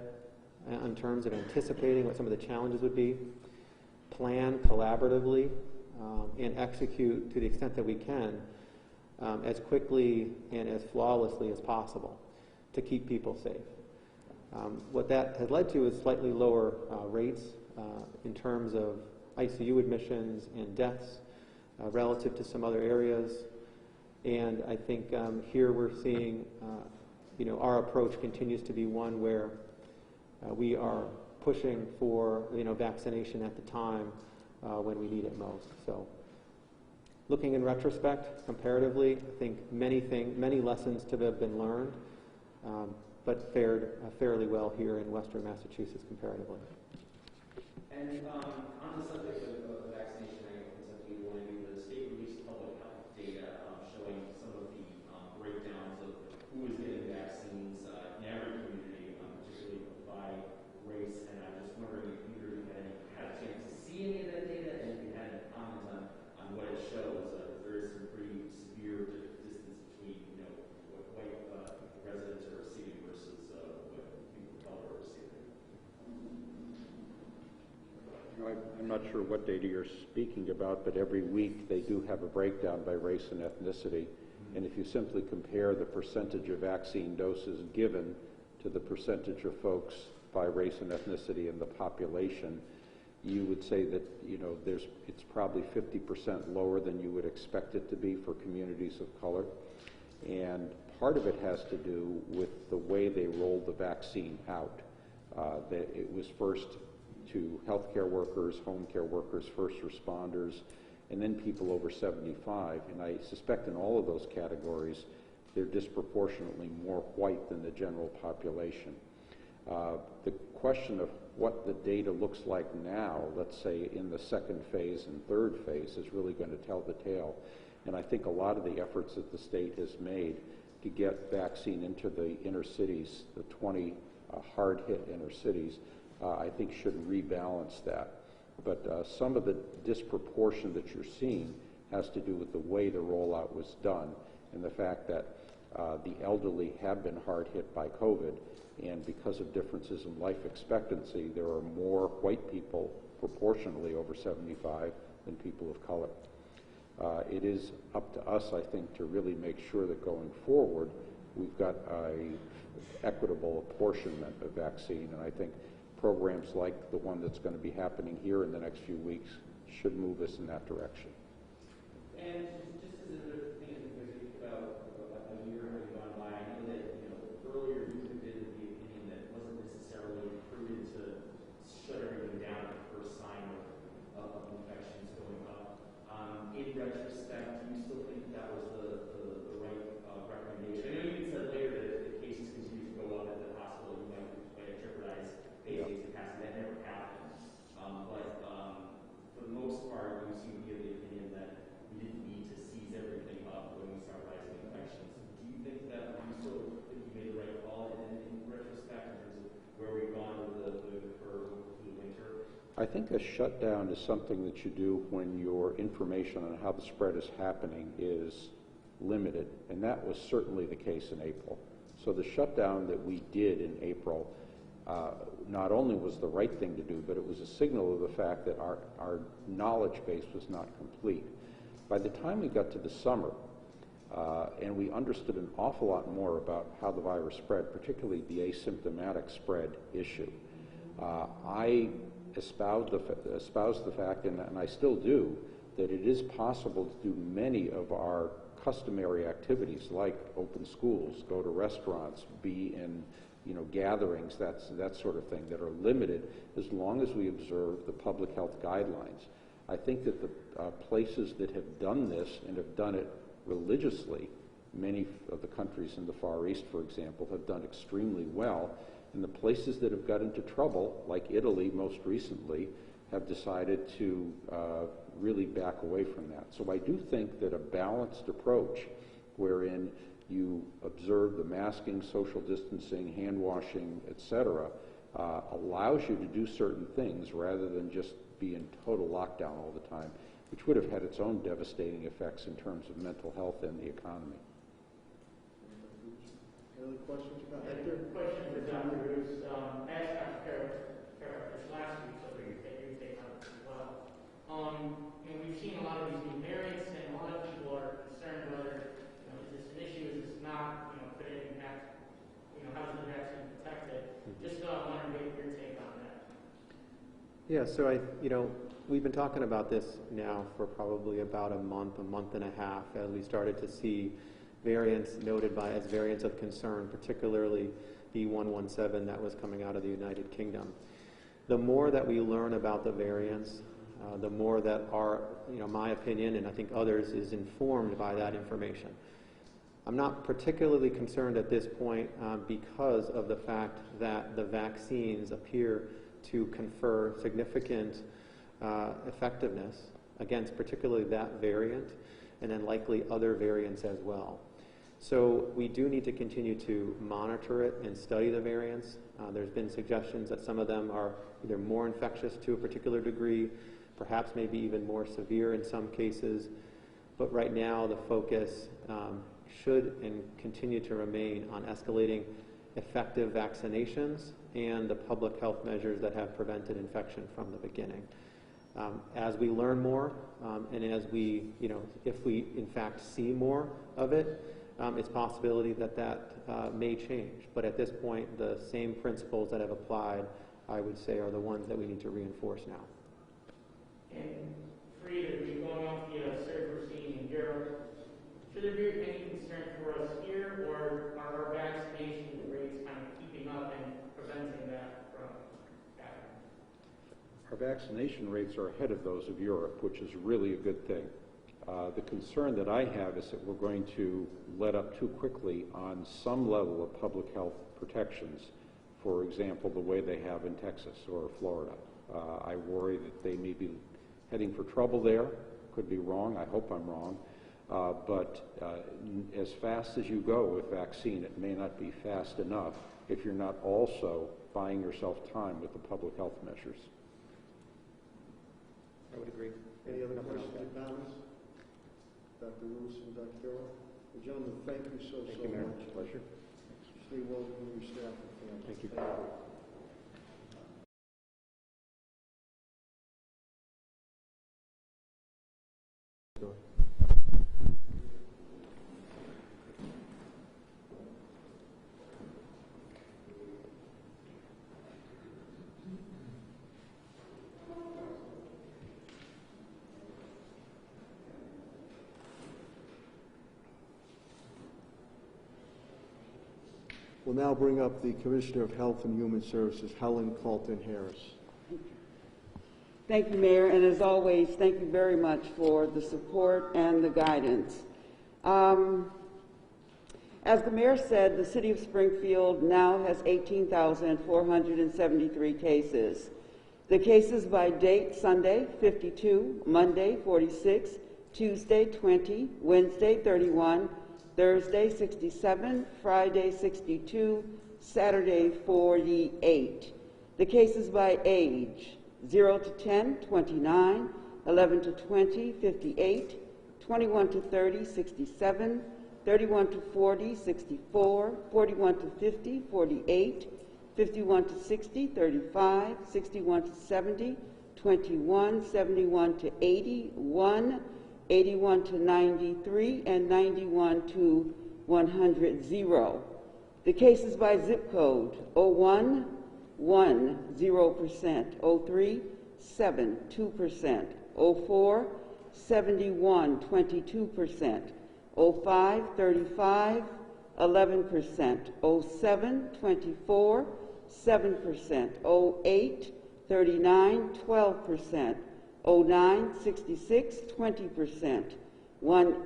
in terms of anticipating what some of the challenges would be, plan collaboratively, and execute to the extent that we can as quickly and as flawlessly as possible to keep people safe. What that has led to is slightly lower rates in terms of ICU admissions and deaths relative to some other areas. And I think here we're seeing, our approach continues to be one where we are pushing for, vaccination at the time when we need it most. So, looking in retrospect, comparatively, I think many lessons to have been learned, but fared fairly well here in Western Massachusetts comparatively. And on the subject of vaccination, I know something you want to do. The state released public health data showing some of the breakdowns of who is getting vaccines in every community, particularly by race. And I'm just wondering if either of you had a chance to see any of that data, and if you had any comments on what it shows. There is some pretty severe distance between, what white residents are receiving versus what people of color are receiving. I'm not sure what data you're speaking about, but every week they do have a breakdown by race and ethnicity. And if you simply compare the percentage of vaccine doses given to the percentage of folks by race and ethnicity in the population, you would say that, it's probably 50% lower than you would expect it to be for communities of color. And part of it has to do with the way they rolled the vaccine out. That it was first to healthcare workers, home care workers, first responders, and then people over 75. And I suspect in all of those categories, they're disproportionately more white than the general population. The question of what the data looks like now, let's say in the second phase and third phase, is really going to tell the tale. And I think a lot of the efforts that the state has made to get vaccine into the inner cities, the 20 hard-hit inner cities, I think should rebalance that. But some of the disproportion that you're seeing has to do with the way the rollout was done and the fact that the elderly have been hard hit by COVID, and because of differences in life expectancy, there are more white people proportionally over 75 than people of color. It is up to us, I think, to really make sure that going forward we've got an equitable apportionment of vaccine, and I think programs like the one that's going to be happening here in the next few weeks should move us in that direction. And just as a thing to think about a year having gone by, I know that earlier you did the opinion that it wasn't necessarily prudent to shut everything down at the first sign of infections going up. In retrospect, do you still think that was the right recommendation? I know you said later that if the cases continue to go up at the hospital, you might jeopardize basic capacity. That never happened. But for the most part, you seem to give the opinion that we didn't need to seize everything up when we start rising infections. Do you think that you still think you made the right call in retrospect in terms of where we've gone with the curve through the winter? I think a shutdown is something that you do when your information on how the spread is happening is limited, and that was certainly the case in April. So the shutdown that we did in April not only was the right thing to do, but it was a signal of the fact that our knowledge base was not complete. By the time we got to the summer, and we understood an awful lot more about how the virus spread, particularly the asymptomatic spread issue, I espoused the fact, and I still do, that it is possible to do many of our customary activities like open schools, go to restaurants, be in gatherings, that sort of thing, that are limited as long as we observe the public health guidelines. I think that the places that have done this and have done it religiously, many of the countries in the Far East, for example, have done extremely well, and the places that have got into trouble, like Italy most recently, have decided to really back away from that. So I do think that a balanced approach wherein you observe the masking, social distancing, hand washing, etc., allows you to do certain things rather than just be in total lockdown all the time, which would have had its own devastating effects in terms of mental health and the economy. Any other questions about Hector? Question for Dr. Bruce. I asked Dr. Carroll this last week, so you take on it as well. We've seen a lot of these new variants, and a lot of people are concerned whether is this an issue, is this not, could it impact, how is the vaccine protected? Just wondering what your take on that. Yeah, so we've been talking about this now for probably about a month and a half, as we started to see variants noted as variants of concern, particularly B.1.1.7 that was coming out of the United Kingdom. The more that we learn about the variants, the more that my opinion, and I think others, is informed by that information. I'm not particularly concerned at this point because of the fact that the vaccines appear to confer significant effectiveness against particularly that variant, and then likely other variants as well. So we do need to continue to monitor it and study the variants. There's been suggestions that some of them are either more infectious to a particular degree, perhaps maybe even more severe in some cases. But right now the focus should and continue to remain on escalating effective vaccinations and the public health measures that have prevented infection from the beginning. As we learn more, and as we, if we in fact see more of it, it's a possibility that may change. But at this point, the same principles that have applied, I would say, are the ones that we need to reinforce now. And for you to be going off the surge we're seeing in Europe, should there be any concern for us here, or are our vaccination rates kind of keeping up and preventing that from happening? Our vaccination rates are ahead of those of Europe, which is really a good thing. The concern that I have is that we're going to let up too quickly on some level of public health protections, for example, the way they have in Texas or Florida. I worry that they may be heading for trouble there. Could be wrong. I hope I'm wrong. But as fast as you go with vaccine, it may not be fast enough if you're not also buying yourself time with the public health measures. I would agree. Any other questions or comments? Dr. Lewis and Dr. Carroll? Well, gentlemen, thank you so much. Pleasure. Stay well with your staff and family. Thank you. We'll now bring up the Commissioner of Health and Human Services, Helen Colton-Harris. Thank you, Mayor, and as always, thank you very much for the support and the guidance. As the Mayor said, the City of Springfield now has 18,473 cases. The cases by date: Sunday, 52, Monday, 46, Tuesday, 20, Wednesday, 31, Thursday, 67, Friday, 62, Saturday, 48. The cases by age: 0 to 10, 29, 11 to 20, 58, 21 to 30, 67, 31 to 40, 64, 41 to 50, 48, 51 to 60, 35, 61 to 70, 21, 71 to 80, 1, 81 to 93, and 91 to 100, 0. The cases by zip code: 01, 1, 0%, 03, 7, 2%, 04, 71, 22%, 05, 35, 11%, 07, 24, 7%, 08, 39, 12%, 09, 66, 20%,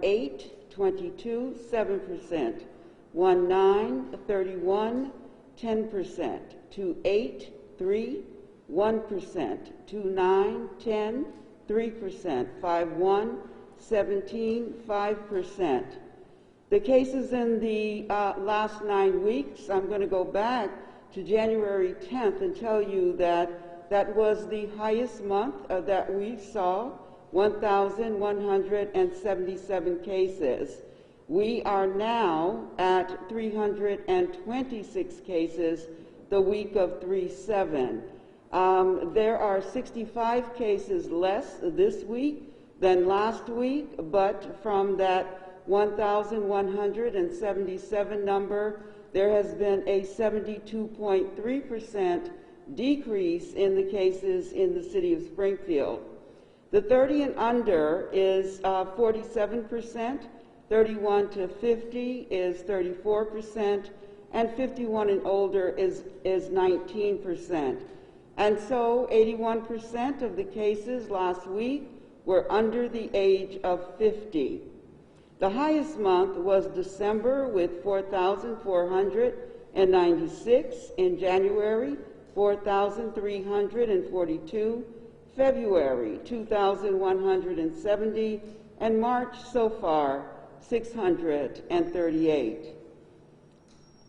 18, 22, 7%, 19, 31, 10%, 28, 3, 1%, 29, 10, 3%, 51, 17, 5%. The cases in the last 9 weeks, I'm going to go back to January 10th and tell you that that was the highest month that we saw, 1,177 cases. We are now at 326 cases the week of 3/7. There are 65 cases less this week than last week, but from that 1,177 number, there has been a 72.3% decrease in the cases in the city of Springfield. The 30 and under is 47%, 31 to 50 is 34%, and 51 and older is 19%. And so 81% of the cases last week were under the age of 50. The highest month was December with 4,496, in January 4,342, February 2,170, and March so far 638.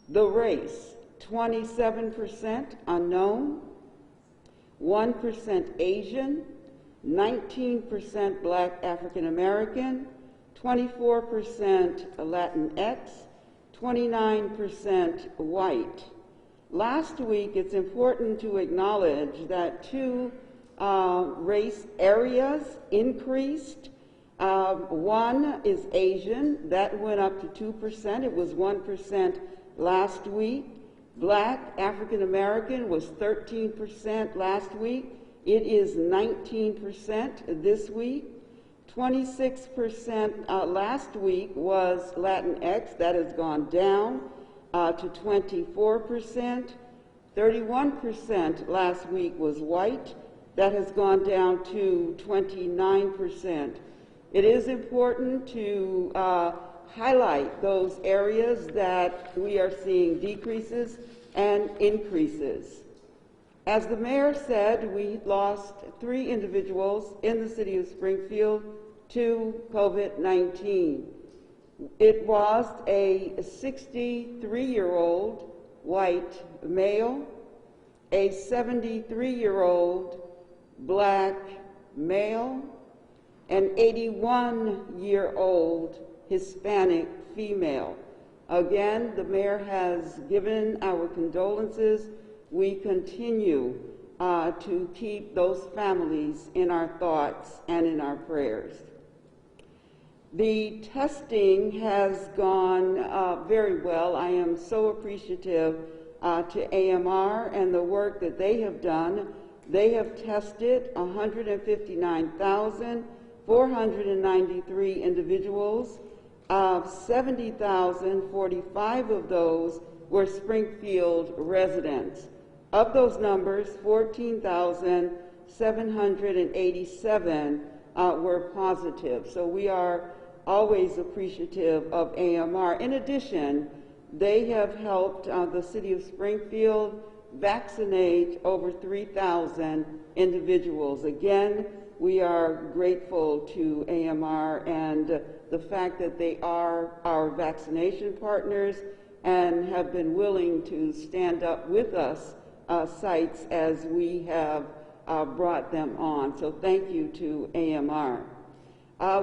The race, 27% unknown, 1% Asian, 19% Black African American, 24% Latinx, 29% white. Last week, it's important to acknowledge that 2 race areas increased. One is Asian, that went up to 2%. It was 1% last week. Black African American was 13% last week. It is 19% this week. 26% last week was Latinx. That has gone down to 24%. 31% last week was white. That has gone down to 29%. It is important to highlight those areas that we are seeing decreases and increases. As the mayor said, we lost 3 individuals in the city of Springfield to COVID-19. It was a 63-year-old white male, a 73-year-old black male, an 81-year-old Hispanic female. Again, the mayor has given our condolences. We continue to keep those families in our thoughts and in our prayers. The testing has gone very well. I am so appreciative to AMR and the work that they have done. They have tested 159,493 individuals. 70,045 of those were Springfield residents. Of those numbers, 14,787 were positive. So we are always appreciative of AMR. In addition, they have helped the city of Springfield vaccinate over 3,000 individuals. Again, we are grateful to AMR and the fact that they are our vaccination partners and have been willing to stand up with us sites as we have brought them on. So thank you to AMR.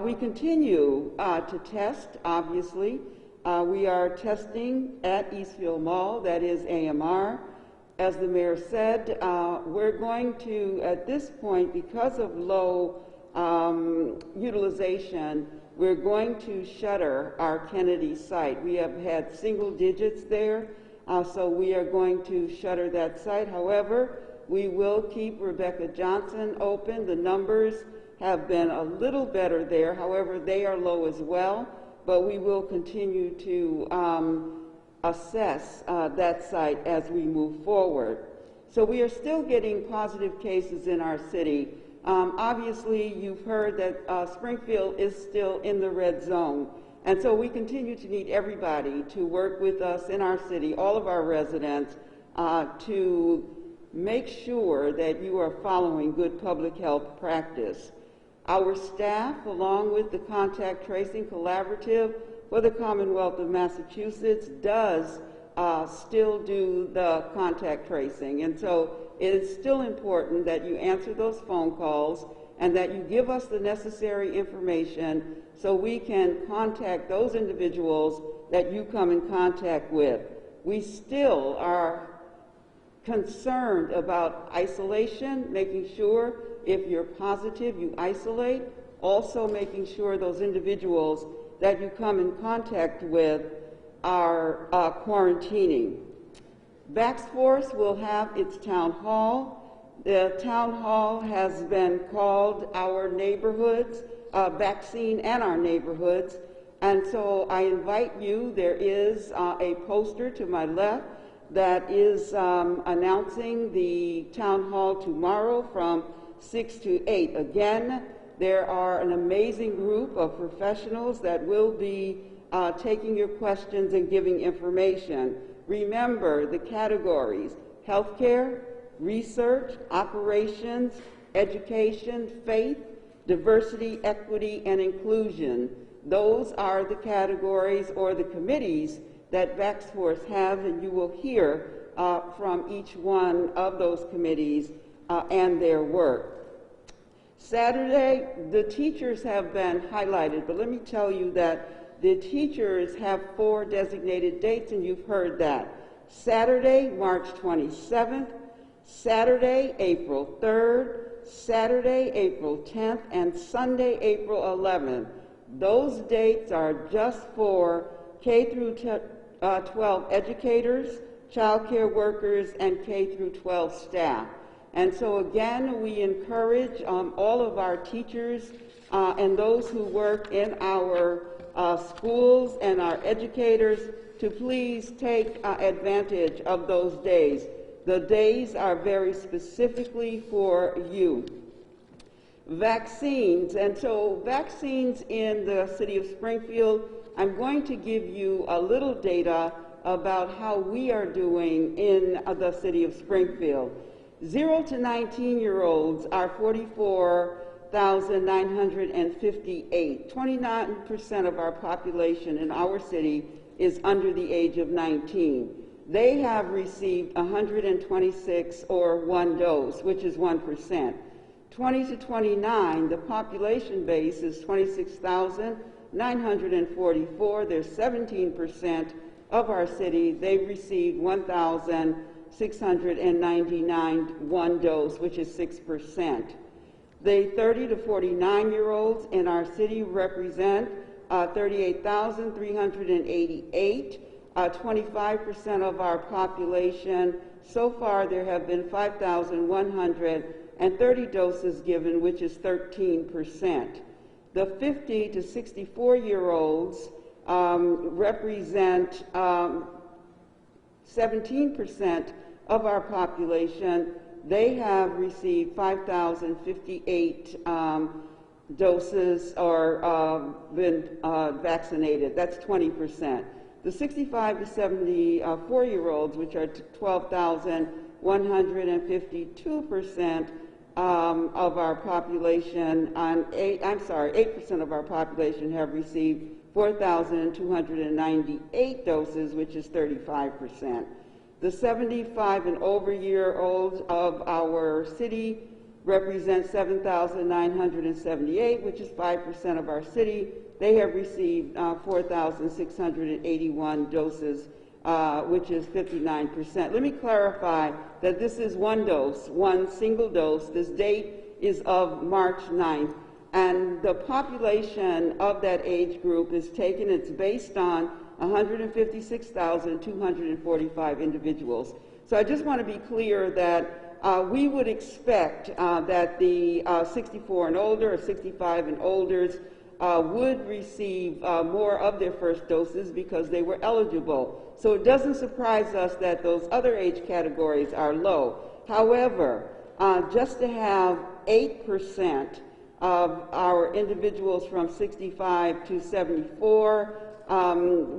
We continue to test, obviously. We are testing at Eastfield Mall, that is AMR. As the mayor said, we're going to, at this point, because of low utilization, we're going to shutter our Kennedy site. We have had single digits there. so we are going to shutter that site. However, we will keep Rebecca Johnson open. The numbers have been a little better there. However, they are low as well, but we will continue to assess that site as we move forward. So we are still getting positive cases in our city. Obviously, you've heard that Springfield is still in the red zone. And so we continue to need everybody to work with us in our city, all of our residents, to make sure that you are following good public health practice. Our staff, along with the Contact Tracing Collaborative for the Commonwealth of Massachusetts, does still do the contact tracing. And so it is still important that you answer those phone calls and that you give us the necessary information so we can contact those individuals that you come in contact with. We still are concerned about isolation, making sure if you're positive, you isolate, also making sure those individuals that you come in contact with are quarantining. VaxForce will have its town hall. The town hall has been called Our Neighborhoods, Vaccine and Our Neighborhoods. And so I invite you, there is a poster to my left that is announcing the town hall tomorrow from 6 to 8. Again, there are an amazing group of professionals that will be taking your questions and giving information. Remember the categories: healthcare, research, operations, education, faith, diversity, equity, and inclusion. Those are the categories or the committees that VaxForce has, and you will hear from each one of those committees and their work. Saturday, the teachers have been highlighted, but let me tell you that the teachers have 4 designated dates, and you've heard that. Saturday, March 27th, Saturday, April 3rd, Saturday, April 10th, and Sunday, April 11th. Those dates are just for K through 12 educators, child care workers, and K through 12 staff. And so again, we encourage all of our teachers and those who work in our schools and our educators to please take advantage of those days. The days are very specifically for you. Vaccines, and so vaccines in the city of Springfield, I'm going to give you a little data about how we are doing in the city of Springfield. 0 to 19-year-olds are 44,958. 29% of our population in our city is under the age of 19. They have received 126 or 1 dose, which is 1%. 20 to 29, the population base is 26,944. They're 17% of our city. They've received 1,699 1 dose, which is 6%. The 30 to 49-year-olds in our city represent 38,388, 25% of our population. So far, there have been 5,130 doses given, which is 13%. The 50 to 64-year-olds represent 17% of our population. They have received 5,058 doses or been vaccinated. That's 20%. The 65 to 74-year-olds, which are 12,152% of our population, 8% of our population have received 4,298 doses, which is 35%. The 75 and over year olds of our city represent 7,978, which is 5% of our city. They have received 4,681 doses, which is 59%. Let me clarify that this is 1 dose, 1 single dose. This date is of March 9th. And the population of that age group is taken, it's based on 156,245 individuals. So I just want to be clear that we would expect that the 64 and older or 65 and olders would receive more of their first doses because they were eligible. So it doesn't surprise us that those other age categories are low. However, just to have 8% of our individuals from 65 to 74,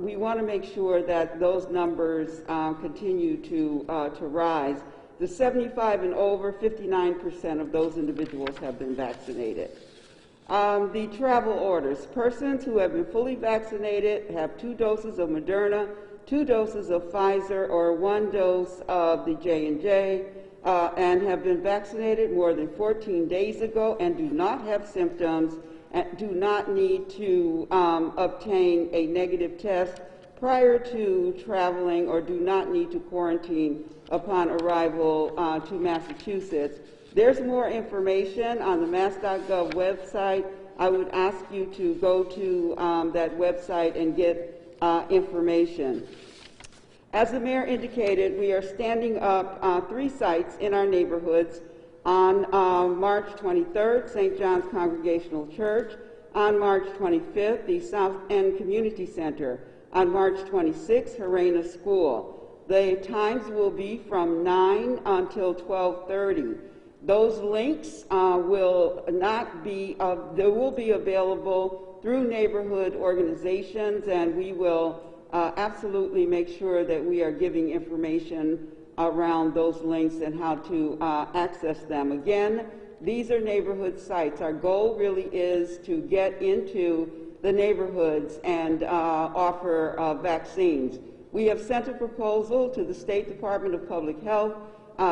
we want to make sure that those numbers continue to rise. The 75 and over, 59% of those individuals have been vaccinated. The travel orders. Persons who have been fully vaccinated, have 2 doses of Moderna, 2 doses of Pfizer, or 1 dose of the J&J, and have been vaccinated more than 14 days ago and do not have symptoms, and do not need to obtain a negative test prior to traveling, or do not need to quarantine upon arrival to Massachusetts. There's more information on the mass.gov website. I would ask you to go to that website and get information. As the mayor indicated, we are standing up 3 sites in our neighborhoods. On March 23rd, St. John's Congregational Church. On March 25th, the South End Community Center. On March 26th, Harena School. The times will be from 9 until 12:30. Those links will not be, they will be available through neighborhood organizations, and we will absolutely make sure that we are giving information around those links and how to access them. Again, these are neighborhood sites. Our goal really is to get into the neighborhoods and offer vaccines. We have sent a proposal to the State Department of Public Health.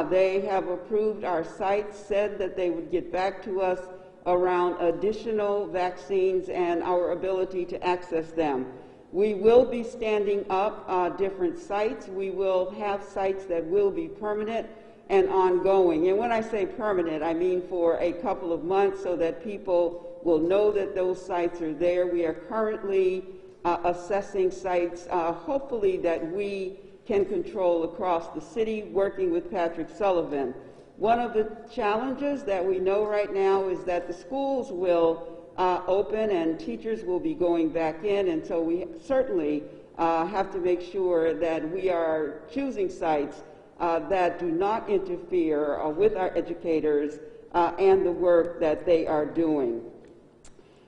They have approved our sites, said that they would get back to us around additional vaccines and our ability to access them. We will be standing up different sites. We will have sites that will be permanent and ongoing. And when I say permanent, I mean for a couple of months so that people will know that those sites are there. We are currently assessing sites, hopefully that we can control across the city, working with Patrick Sullivan. One of the challenges that we know right now is that the schools will open and teachers will be going back in, and so we certainly have to make sure that we are choosing sites that do not interfere with our educators and the work that they are doing.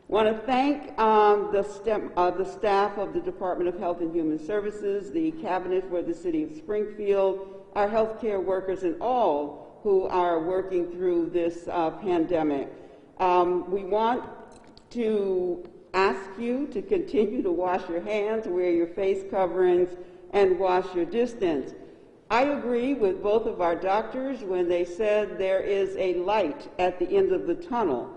I want to thank the staff of the Department of Health and Human Services, the cabinet for the city of Springfield, our healthcare workers, and all who are working through this pandemic. We want to ask you to continue to wash your hands, wear your face coverings, and wash your distance. I agree with both of our doctors when they said there is a light at the end of the tunnel.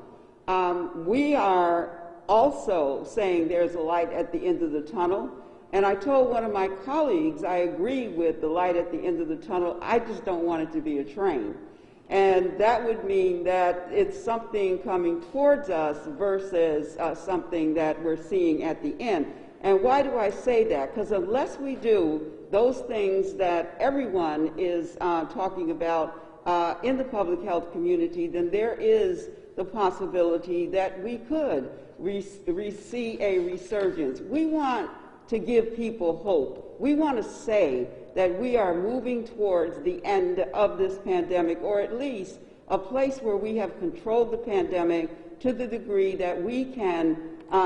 We are also saying there's a light at the end of the tunnel, and I told one of my colleagues I agree with the light at the end of the tunnel, I just don't want it to be a train. And that would mean that it's something coming towards us versus something that we're seeing at the end. And why do I say that? Because unless we do those things that everyone is talking about in the public health community, then there is the possibility that we could see a resurgence. We want to give people hope. We want to say that we are moving towards the end of this pandemic, or at least a place where we have controlled the pandemic to the degree that we can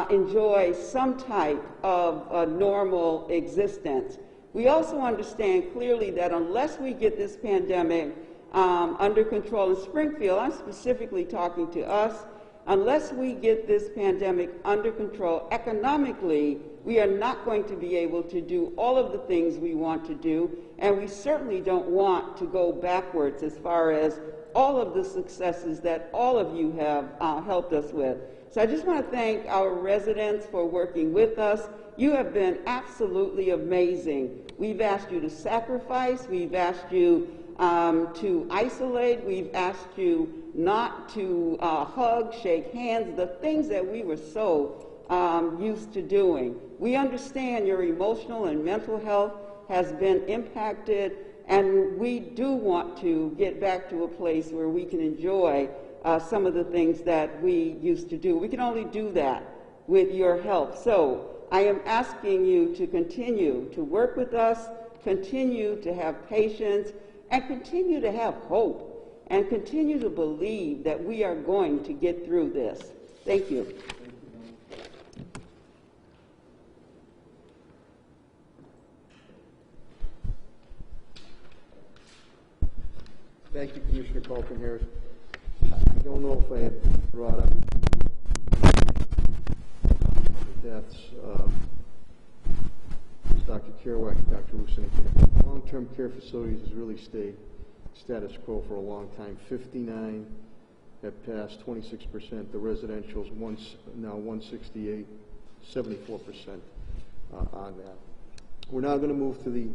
enjoy some type of normal existence. We also understand clearly that unless we get this pandemic under control in Springfield, I'm specifically talking to us, unless we get this pandemic under control economically, we are not going to be able to do all of the things we want to do, and we certainly don't want to go backwards as far as all of the successes that all of you have helped us with. So I just want to thank our residents for working with us. You have been absolutely amazing. We've asked you to sacrifice. We've asked you to isolate. We've asked you not to hug, shake hands, the things that we were so used to doing. We understand your emotional and mental health has been impacted, and we do want to get back to a place where we can enjoy some of the things that we used to do. We can only do that with your help. So I am asking you to continue to work with us, continue to have patience, and continue to have hope, and continue to believe that we are going to get through this. Thank you. Thank you, Commissioner Colton-Harris. I don't know if I had brought up the deaths. Dr. Kerouac, Dr. Rusin. Long-term care facilities has really stayed status quo for a long time. 59 have passed, 26%. The residential's now 168, 74% on that. We're now going to move to the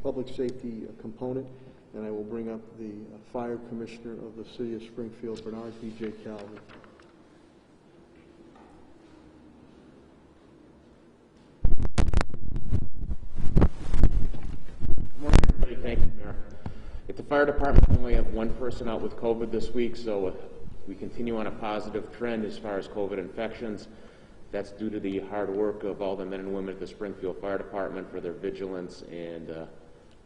public safety component, and I will bring up the fire commissioner of the city of Springfield, Bernard B.J. Calvin. Thank you, Mayor. At the fire department, we only have one person out with COVID this week, so we continue on a positive trend as far as COVID infections. That's due to the hard work of all the men and women at the Springfield Fire Department for their vigilance and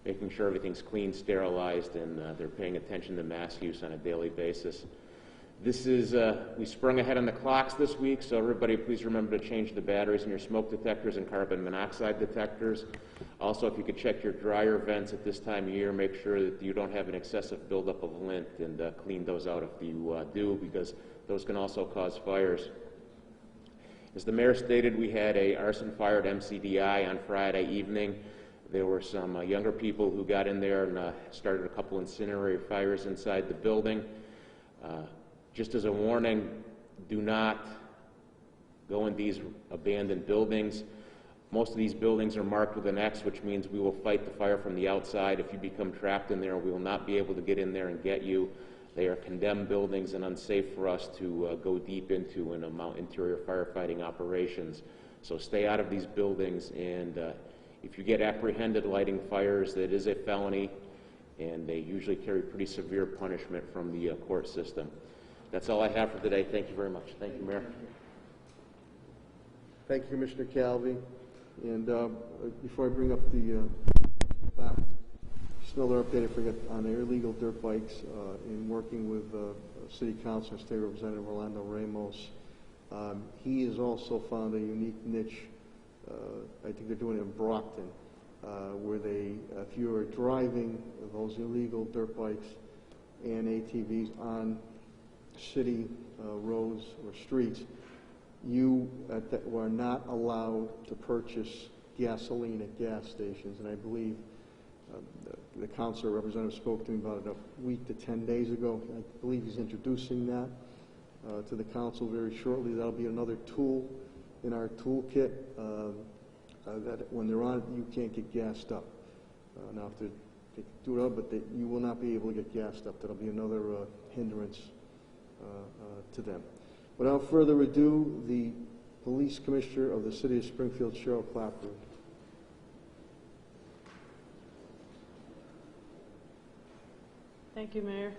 making sure everything's clean, sterilized, and they're paying attention to mask use on a daily basis. This is, we sprung ahead on the clocks this week, so everybody please remember to change the batteries in your smoke detectors and carbon monoxide detectors. Also, if you could check your dryer vents at this time of year, make sure that you don't have an excessive buildup of lint, and clean those out if you do, because those can also cause fires. As the mayor stated, we had a arson fire at MCDI on Friday evening. There were some younger people who got in there and started a couple incendiary fires inside the building. Just as a warning, do not go in these abandoned buildings. Most of these buildings are marked with an X, which means we will fight the fire from the outside. If you become trapped in there, we will not be able to get in there and get you. They are condemned buildings and unsafe for us to go deep into and mount interior firefighting operations. So stay out of these buildings, and if you get apprehended lighting fires, that is a felony, and they usually carry pretty severe punishment from the court system. That's all I have for today. Thank you very much. Thank you, Mayor. Thank you, Commissioner Calvi. And before I bring up the just another update I forgot on the illegal dirt bikes. In working with City Council and State Representative Orlando Ramos, he has also found a unique niche. I think they're doing it in Brockton, where they, if you are driving those illegal dirt bikes and ATVs on city roads or streets, you are not allowed to purchase gasoline at gas stations. And I believe the council representative spoke to me about it a week to 10 days ago. I believe he's introducing that to the council very shortly. That'll be another tool in our toolkit that when they're on it, you can't get gassed up. Now, if they do it, but you will not be able to get gassed up. That'll be another hindrance to them. Without further ado, the police commissioner of the city of Springfield, Cheryl Clapper. Thank you, Mayor.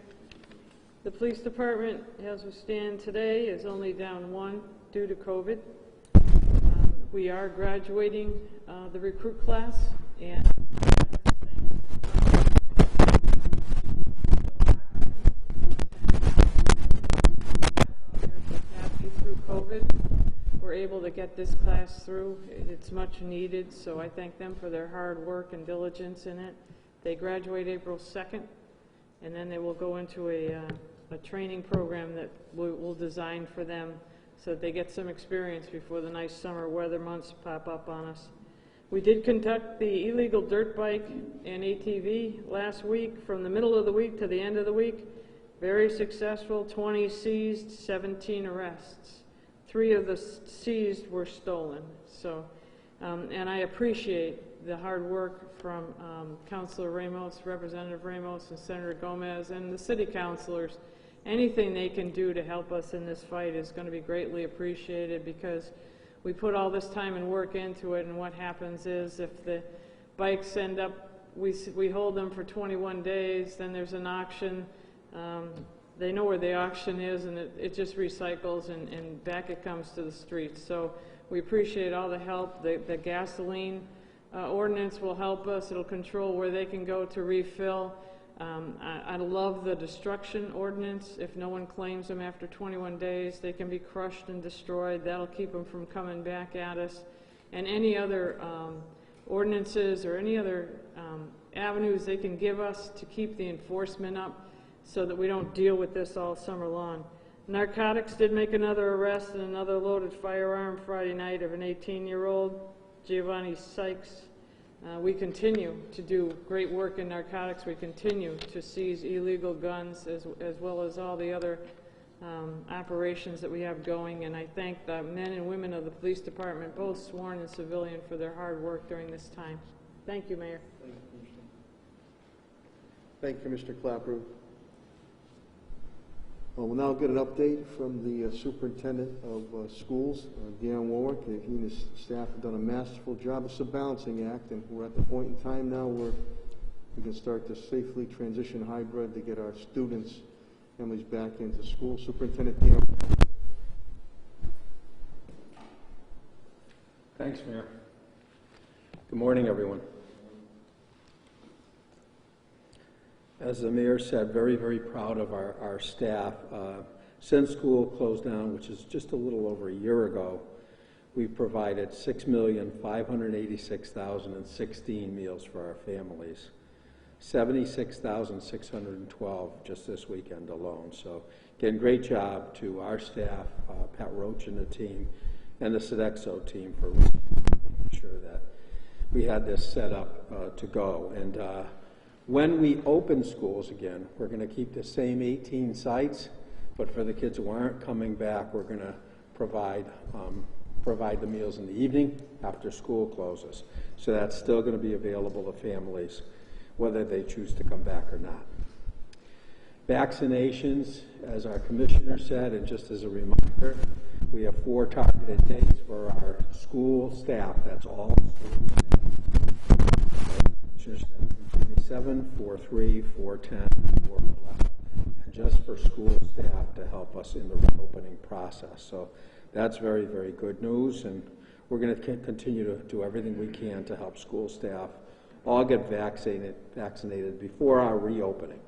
The police department, as we stand today, is only down one due to COVID. We are graduating the recruit class, and through COVID, we're able to get this class through. It's much needed, so I thank them for their hard work and diligence in it. They graduate April 2nd, and then they will go into a training program that we'll design for them so that they get some experience before the nice summer weather months pop up on us. We did conduct the illegal dirt bike and ATV last week, from the middle of the week to the end of the week. Very successful, 20 seized, 17 arrests. 3 of the seized were stolen. So And I appreciate the hard work from Councilor Ramos, Representative Ramos, and Senator Gomez, and the city councilors. Anything they can do to help us in this fight is going to be greatly appreciated, because we put all this time and work into it, and what happens is if the bikes end up, we hold them for 21 days, then there's an auction. They know where the auction is, and it just recycles, and back it comes to the streets. So we appreciate all the help. The gasoline ordinance will help us. It'll control where they can go to refill. I love the destruction ordinance. If no one claims them after 21 days, they can be crushed and destroyed. That'll keep them from coming back at us. And any other ordinances or any other avenues they can give us to keep the enforcement up so that we don't deal with this all summer long. Narcotics did make another arrest and another loaded firearm Friday night of an 18-year-old, Giovanni Sykes. We continue to do great work in narcotics. We continue to seize illegal guns as well as all the other operations that we have going, and I thank the men and women of the police department, both sworn and civilian, for their hard work during this time. Thank you, Mayor. Thank you, Mr. Clapper. We'll now get an update from the superintendent of schools, Dan Warwick. He and his staff have done a masterful job. It's a balancing act, and we're at the point in time now where we can start to safely transition hybrid to get our students, families back into school. Superintendent Dan. Thanks, Mayor. Good morning, everyone. As the mayor said, very, very proud of our staff. Since school closed down, which is just a little over a year ago, we've provided 6,586,016 meals for our families. 76,612 just this weekend alone. So again, great job to our staff, Pat Roach and the team, and the Sodexo team for making sure that we had this set up to go. And when we open schools again, we're going to keep the same 18 sites, but for the kids who aren't coming back, we're going to provide the meals in the evening after school closes. So that's still going to be available to families, whether they choose to come back or not. Vaccinations, as our commissioner said, and just as a reminder, we have 4 targeted dates for our school staff. That's all school staff. Commissioner said 27, 4-3, 4-10, 4-11, and just for school staff to help us in the reopening process. So that's very, very good news, and we're going to continue to do everything we can to help school staff all get vaccinated before our reopening.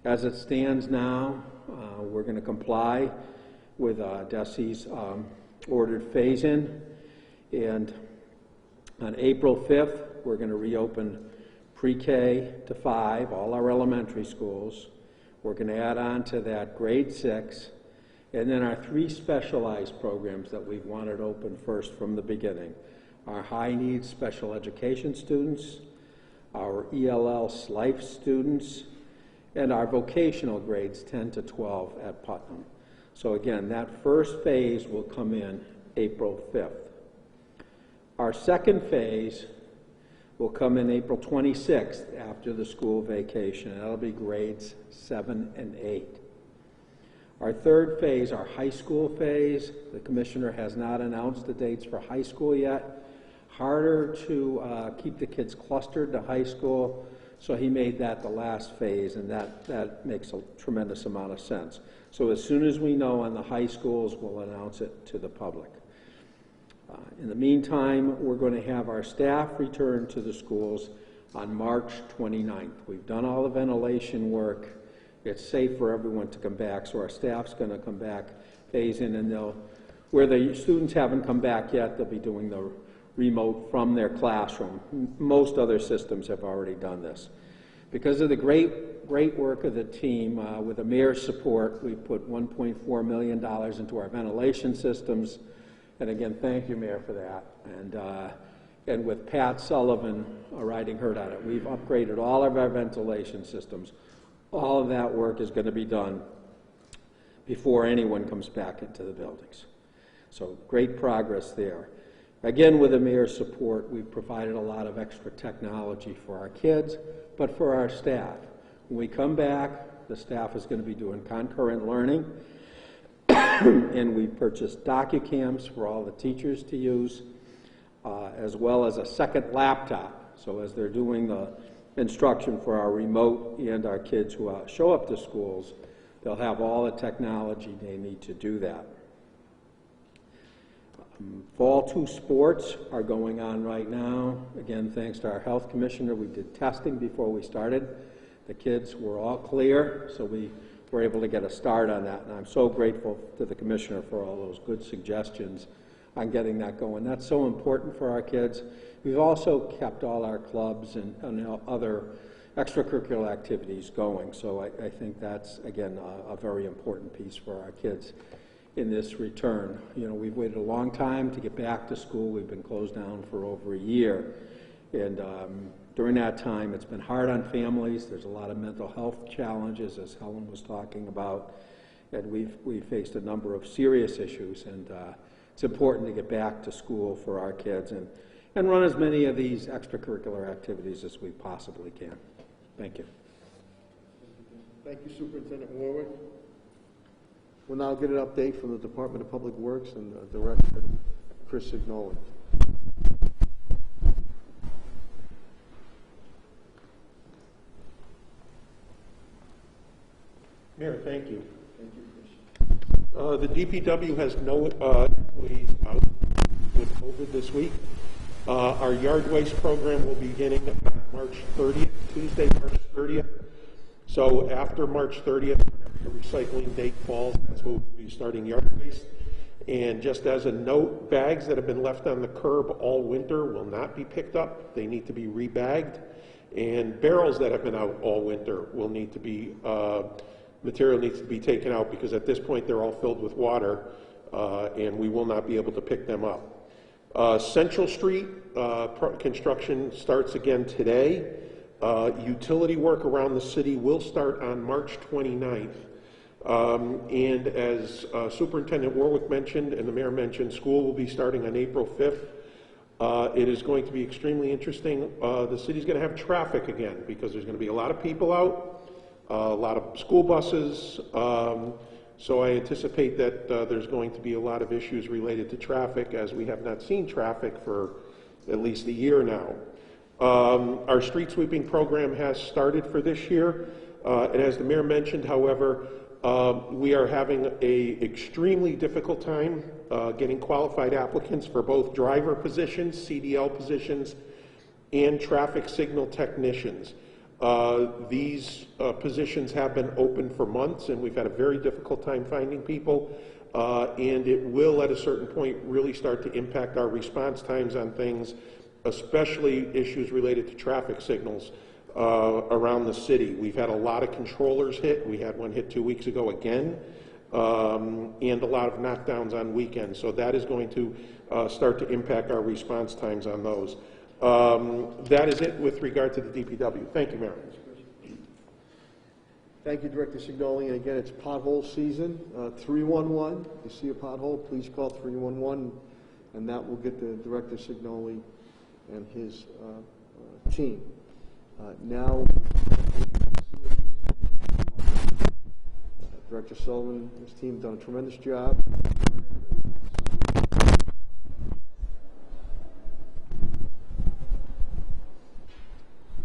As it stands now, we're going to comply with DESI's ordered phase-in, and on April 5th, we're going to reopen pre-K to 5, all our elementary schools. We're going to add on to that grade 6, and then our 3 specialized programs that we've wanted open first from the beginning. Our high-needs special education students, our ELL SLIFE students, and our vocational grades 10 to 12 at Putnam. So again, that first phase will come in April 5th. Our second phase will come in April 26th after the school vacation, and that'll be grades 7 and 8. Our third phase, our high school phase, the commissioner has not announced the dates for high school yet. Harder to keep the kids clustered to high school, so he made that the last phase, and that makes a tremendous amount of sense. So as soon as we know on the high schools, we'll announce it to the public. In the meantime, we're going to have our staff return to the schools on March 29th. We've done all the ventilation work. It's safe for everyone to come back, so our staff's going to come back, phase in, and where the students haven't come back yet, they'll be doing the remote from their classroom. Most other systems have already done this. Because of the great work of the team, with the mayor's support, we've put $1.4 million into our ventilation systems. And again, thank you, Mayor, for that. And with Pat Sullivan riding herd on it, we've upgraded all of our ventilation systems. All of that work is going to be done before anyone comes back into the buildings. So great progress there. Again, with the mayor's support, we've provided a lot of extra technology for our kids, but for our staff. When we come back, the staff is going to be doing concurrent learning, and we purchased DocuCams for all the teachers to use, as well as a second laptop. So as they're doing the instruction for our remote and our kids who show up to schools, they'll have all the technology they need to do that. Fall 2 sports are going on right now. Again, thanks to our health commissioner, we did testing before we started. The kids were all clear, so we were able to get a start on that. And I'm so grateful to the commissioner for all those good suggestions on getting that going. That's so important for our kids. We've also kept all our clubs and other extracurricular activities going. So I think that's, again, a very important piece for our kids in this return. You know, we've waited a long time to get back to school. We've been closed down for over a year. And during that time, it's been hard on families. There's a lot of mental health challenges, as Helen was talking about. And we've faced a number of serious issues. And it's important to get back to school for our kids and run as many of these extracurricular activities as we possibly can. Thank you. Thank you, Superintendent Warwick. We'll now get an update from the Department of Public Works and Director Chris Signoli. Mayor, thank you. Thank you, Chris. The DPW has no employees out with COVID this week. Our yard waste program will be beginning on March 30th, Tuesday, March 30th. So after March 30th, the recycling date falls, that's when we'll be starting yard waste. And just as a note, bags that have been left on the curb all winter will not be picked up. They need to be rebagged. And barrels that have been out all winter will need to be, material needs to be taken out, because at this point they're all filled with water, and we will not be able to pick them up. Central Street construction starts again today. Utility work around the city will start on March 29th. And as Superintendent Warwick mentioned and the mayor mentioned, school will be starting on April 5th. It is going to be extremely interesting. The city's going to have traffic again, because there's going to be a lot of people out, a lot of school buses. So I anticipate that there's going to be a lot of issues related to traffic, as we have not seen traffic for at least a year now. Our street sweeping program has started for this year. And as the mayor mentioned, however, we are having an extremely difficult time getting qualified applicants for both driver positions, CDL positions, and traffic signal technicians. These positions have been open for months, and we've had a very difficult time finding people, and it will at a certain point really start to impact our response times on things, especially issues related to traffic signals around the city. We've had a lot of controllers hit. We had one hit 2 weeks ago again, and a lot of knockdowns on weekends. So that is going to start to impact our response times on those. That is it with regard to the DPW. Thank you, Mayor. Thank you, Director Signoli. And again, it's pothole season. 311. If you see a pothole, please call 311, and that will get the Director Signoli and his team. Now, Director Sullivan and his team have done a tremendous job.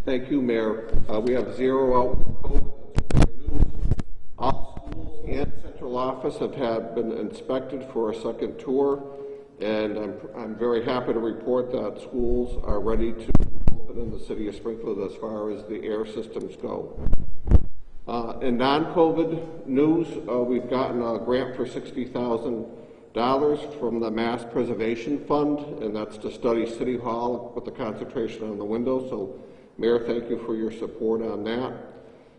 Thank you, Mayor. We have 0 out. All schools and central office have been inspected for a second tour, and I'm very happy to report that schools are ready to open in the city of Springfield as far as the air systems go. In non-COVID news, we've gotten a grant for $60,000 from the Mass Preservation Fund, and that's to study City Hall with the concentration on the windows. So, Mayor, thank you for your support on that.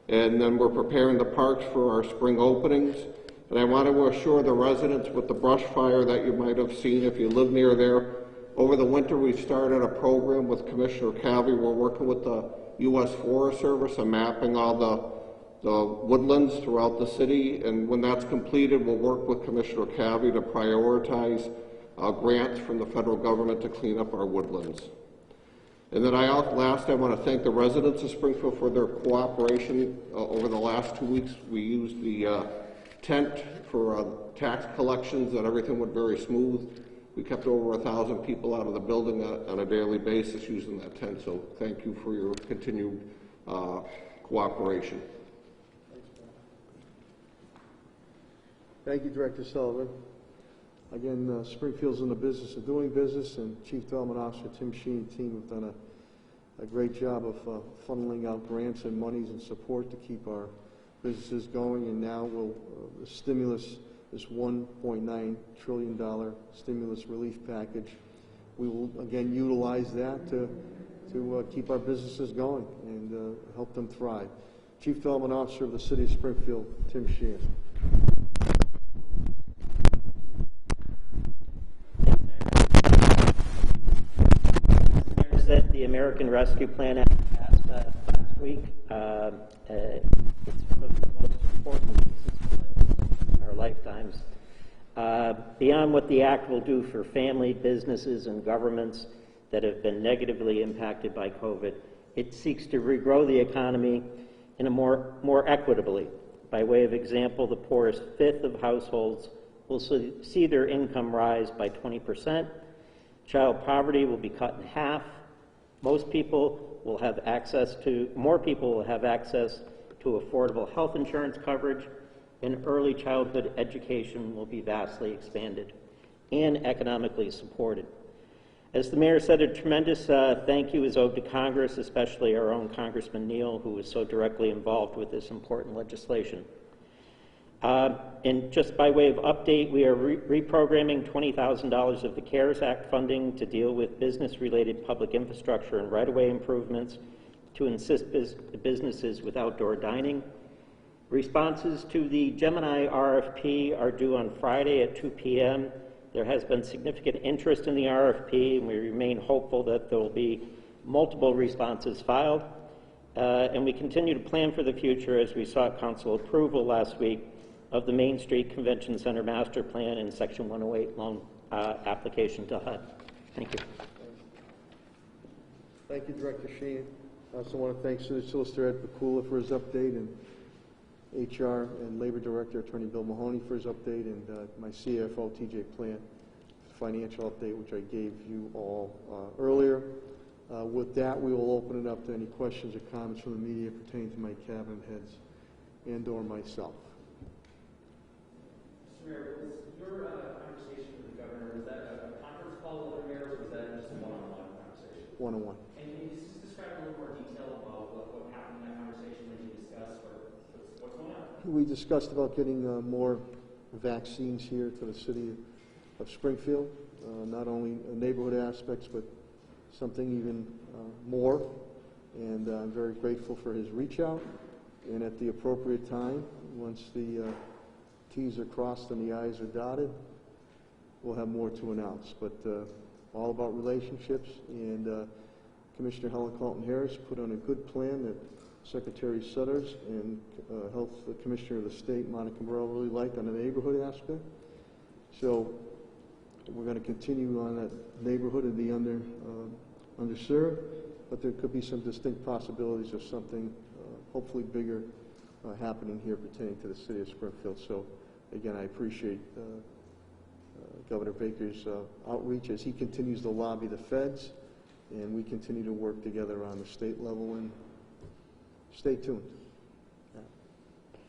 And then we're preparing the parks for our spring openings. And I want to assure the residents with the brush fire that you might have seen if you live near there. Over the winter, we've started a program with Commissioner Calvi. We're working with the U.S. Forest Service and mapping all the woodlands throughout the city. And when that's completed, we'll work with Commissioner Calvi to prioritize grants from the federal government to clean up our woodlands. And then last, I want to thank the residents of Springfield for their cooperation over the last 2 weeks. We used the tent for tax collections, and everything went very smooth. We kept over 1,000 people out of the building on a daily basis using that tent, so thank you for your continued cooperation. Thank you, Director Sullivan. Again, Springfield's in the business of doing business, and Chief Development Officer Tim Sheen and team have done a great job of funneling out grants and monies and support to keep our businesses going. And now the stimulus, this $1.9 trillion stimulus relief package, we will again utilize that to keep our businesses going and help them thrive. Chief Development Officer of the City of Springfield, Tim Sheen. The American Rescue Plan Act passed last week. It's one of the most important pieces in our lifetimes. Beyond what the act will do for family, businesses, and governments that have been negatively impacted by COVID, it seeks to regrow the economy in a more equitably. By way of example, the poorest fifth of households will see their income rise by 20%. Child poverty will be cut in half. More people will have access to affordable health insurance coverage, and early childhood education will be vastly expanded and economically supported. As the mayor said, a tremendous thank you is owed to Congress, especially our own Congressman Neal, who was so directly involved with this important legislation. And just by way of update, we are reprogramming $20,000 of the CARES Act funding to deal with business-related public infrastructure and right-of-way improvements to assist businesses with outdoor dining. Responses to the Gemini RFP are due on Friday at 2 p.m. There has been significant interest in the RFP, and we remain hopeful that there will be multiple responses filed. And we continue to plan for the future as we sought council approval last week of the Main Street Convention Center Master Plan and Section 108 loan application to HUD. Thank you. Thank you, Director Sheen. I also want to thank Solicitor Ed Pakula for his update, and HR and Labor Director Attorney Bill Mahoney for his update, and my CFO TJ Plant financial update, which I gave you all earlier. With that, we will open it up to any questions or comments from the media pertaining to my cabinet heads and or myself. Mr. Mayor, was your conversation with the governor, was that a conference call with the mayor, or was that just a one-on-one conversation? One-on-one. And can you just describe a little more detail about what happened in that conversation when you discussed what's going on? We discussed about getting more vaccines here to the city of Springfield, not only neighborhood aspects, but something even more. And I'm very grateful for his reach out. And at the appropriate time, once the T's are crossed and the I's are dotted, we'll have more to announce. But all about relationships, and Commissioner Helen Carlton-Harris put on a good plan that Secretary Sutters and Health Commissioner of the State, Monica Morrell, really liked on the neighborhood aspect. So we're going to continue on that neighborhood and the underserved, but there could be some distinct possibilities of something hopefully bigger happening here pertaining to the city of Springfield. So again, I appreciate Governor Baker's outreach as he continues to lobby the feds, and we continue to work together on the state level, and stay tuned.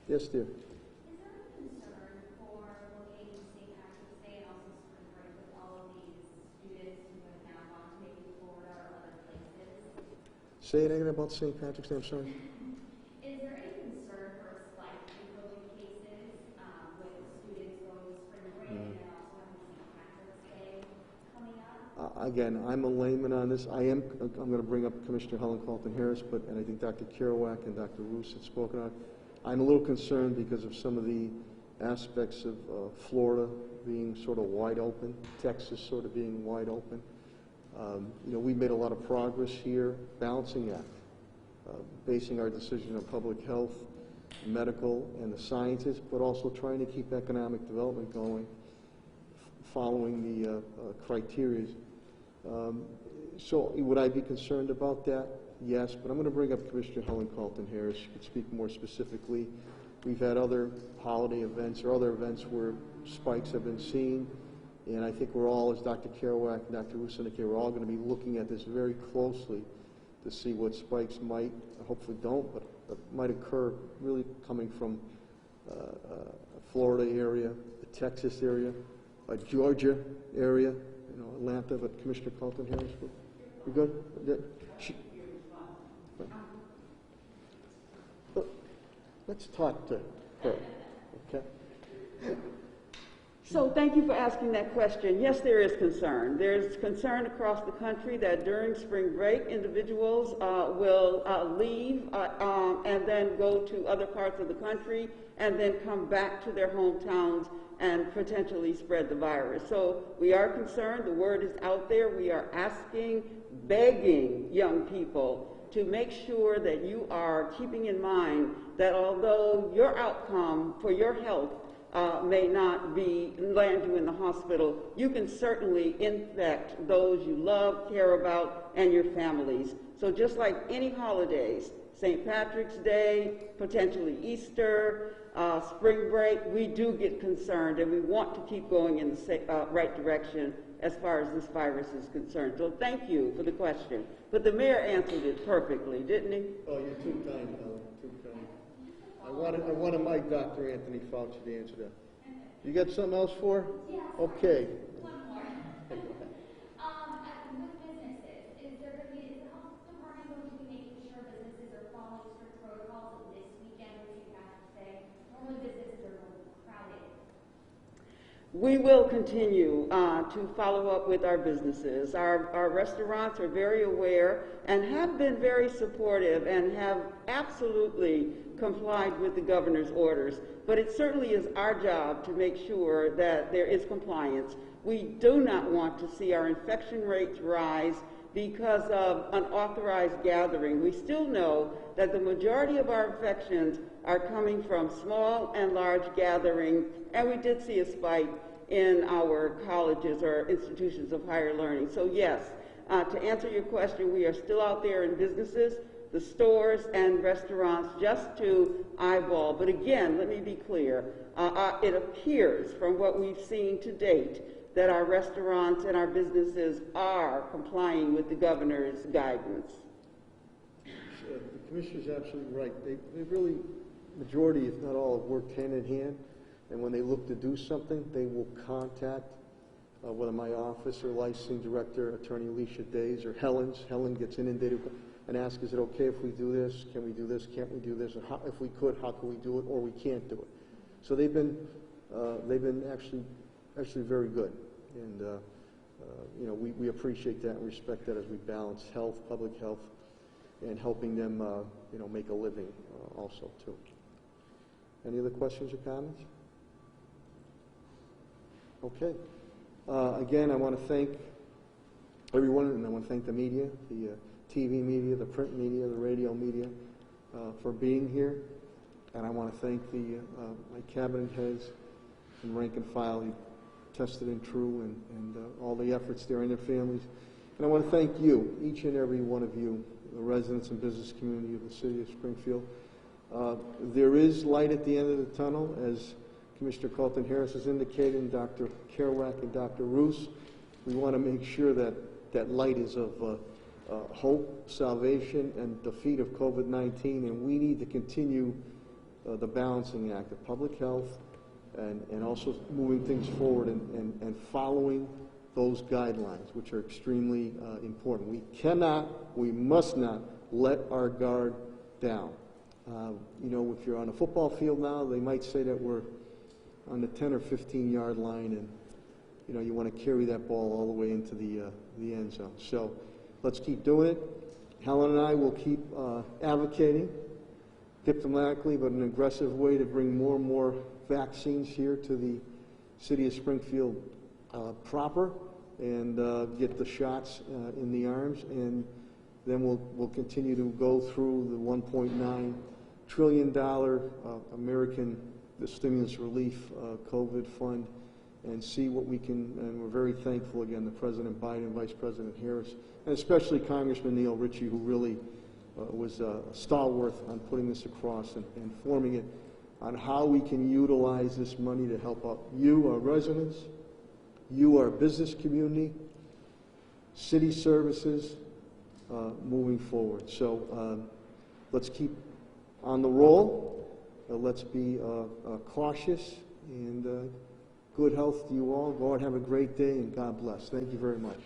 Yes, dear. Is there a concern for looking St. Patrick's Day and also spring break with all of these students who have now gone to maybe Florida or other places? Say it again about St. Patrick's Day, I'm sorry. Is there any concern for a spike in COVID cases with students going to spring break and then also having St. Patrick's Day coming up? Again, I'm a layman on this. I'm going to bring up Commissioner Helen Carlton-Harris, and I think Dr. Kerouac and Dr. Roos had spoken on. I'm a little concerned because of some of the aspects of Florida being sort of wide open, Texas sort of being wide open. We made a lot of progress here, balancing act, basing our decision on public health, medical, and the sciences, but also trying to keep economic development going. following the criteria. So would I be concerned about that? Yes, but I'm going to bring up Commissioner Helen Carlton-Harris. She could speak more specifically. We've had other holiday events or other events where spikes have been seen, and I think we're all, as Dr. Kerouac and Dr. Russo indicated, we're all going to be looking at this very closely to see what spikes might, hopefully don't, but might occur really coming from Florida area, the Texas area, Georgia area, Atlanta. But Commissioner Carlton-Harris, we good? Let's talk to her, okay? So thank you for asking that question. Yes, there is concern. There's concern across the country that during spring break, individuals will leave and then go to other parts of the country and then come back to their hometowns and potentially spread the virus. So we are concerned. The word is out there. We are asking, begging young people to make sure that you are keeping in mind that although your outcome for your health may not be land you in the hospital, you can certainly infect those you love, care about, and your families. So just like any holidays, St. Patrick's Day, potentially Easter, spring break, we do get concerned, and we want to keep going in the right direction as far as this virus is concerned. So thank you for the question. But the mayor answered it perfectly, didn't he? Oh, you're too kind, Helen, too kind. I wanted my Dr. Anthony Fauci to answer that. You got something else for her? Yeah. Okay. One more. With businesses, is the health department going to be making sure businesses are following strict protocols this weekend with St. Patrick's Day? Normally businesses are going to be crowded. We will continue to follow up with our businesses. Our restaurants are very aware and have been very supportive and have absolutely complied with the governor's orders. But it certainly is our job to make sure that there is compliance. We do not want to see our infection rates rise because of unauthorized gathering. We still know that the majority of our infections are coming from small and large gathering, and we did see a spike in our colleges or institutions of higher learning. So yes, to answer your question, we are still out there in businesses, the stores and restaurants, just to eyeball. But again, let me be clear, it appears from what we've seen to date that our restaurants and our businesses are complying with the governor's guidance. The commissioner's absolutely right. They really, majority, if not all, have worked hand in hand. And when they look to do something, they will contact whether my office or licensing director, Attorney Alicia Days, or Helen's. Helen gets inundated and asks, is it okay if we do this? Can we do this? Can't we do this? And how, if we could, how can we do it? Or we can't do it. So they've been actually very good. And we appreciate that and respect that as we balance health, public health, and helping them make a living also too. Any other questions or comments? Okay. Again, I want to thank everyone, and I want to thank the media, the TV media, the print media, the radio media, for being here. And I want to thank my cabinet heads and rank and file, you tested and true, and all the efforts there and their families. And I want to thank you, each and every one of you, the residents and business community of the city of Springfield. There is light at the end of the tunnel, as Commissioner Carlton-Harris has indicated, and Dr. Kerouac and Dr. Roos. We want to make sure that that light is of hope, salvation, and defeat of COVID-19, and we need to continue the balancing act of public health and also moving things forward and following those guidelines, which are extremely important. We must not let our guard down. If you're on a football field now, they might say that we're on the 10 or 15 yard line, and you want to carry that ball all the way into the end zone. So let's keep doing it. Helen and I will keep advocating diplomatically but in an aggressive way to bring more and more vaccines here to the city of Springfield proper, and get the shots in the arms, and then we'll continue to go through the $1.9 trillion American stimulus relief COVID fund, and see what we can, and we're very thankful again to President Biden, Vice President Harris, and especially Congressman Neil Ritchie, who really was a stalwart on putting this across and forming it on how we can utilize this money to help out you, our residents, you, our business community, city services, moving forward. So let's keep on the roll. Let's be cautious, and good health to you all. Go out and have a great day, and God bless. Thank you very much.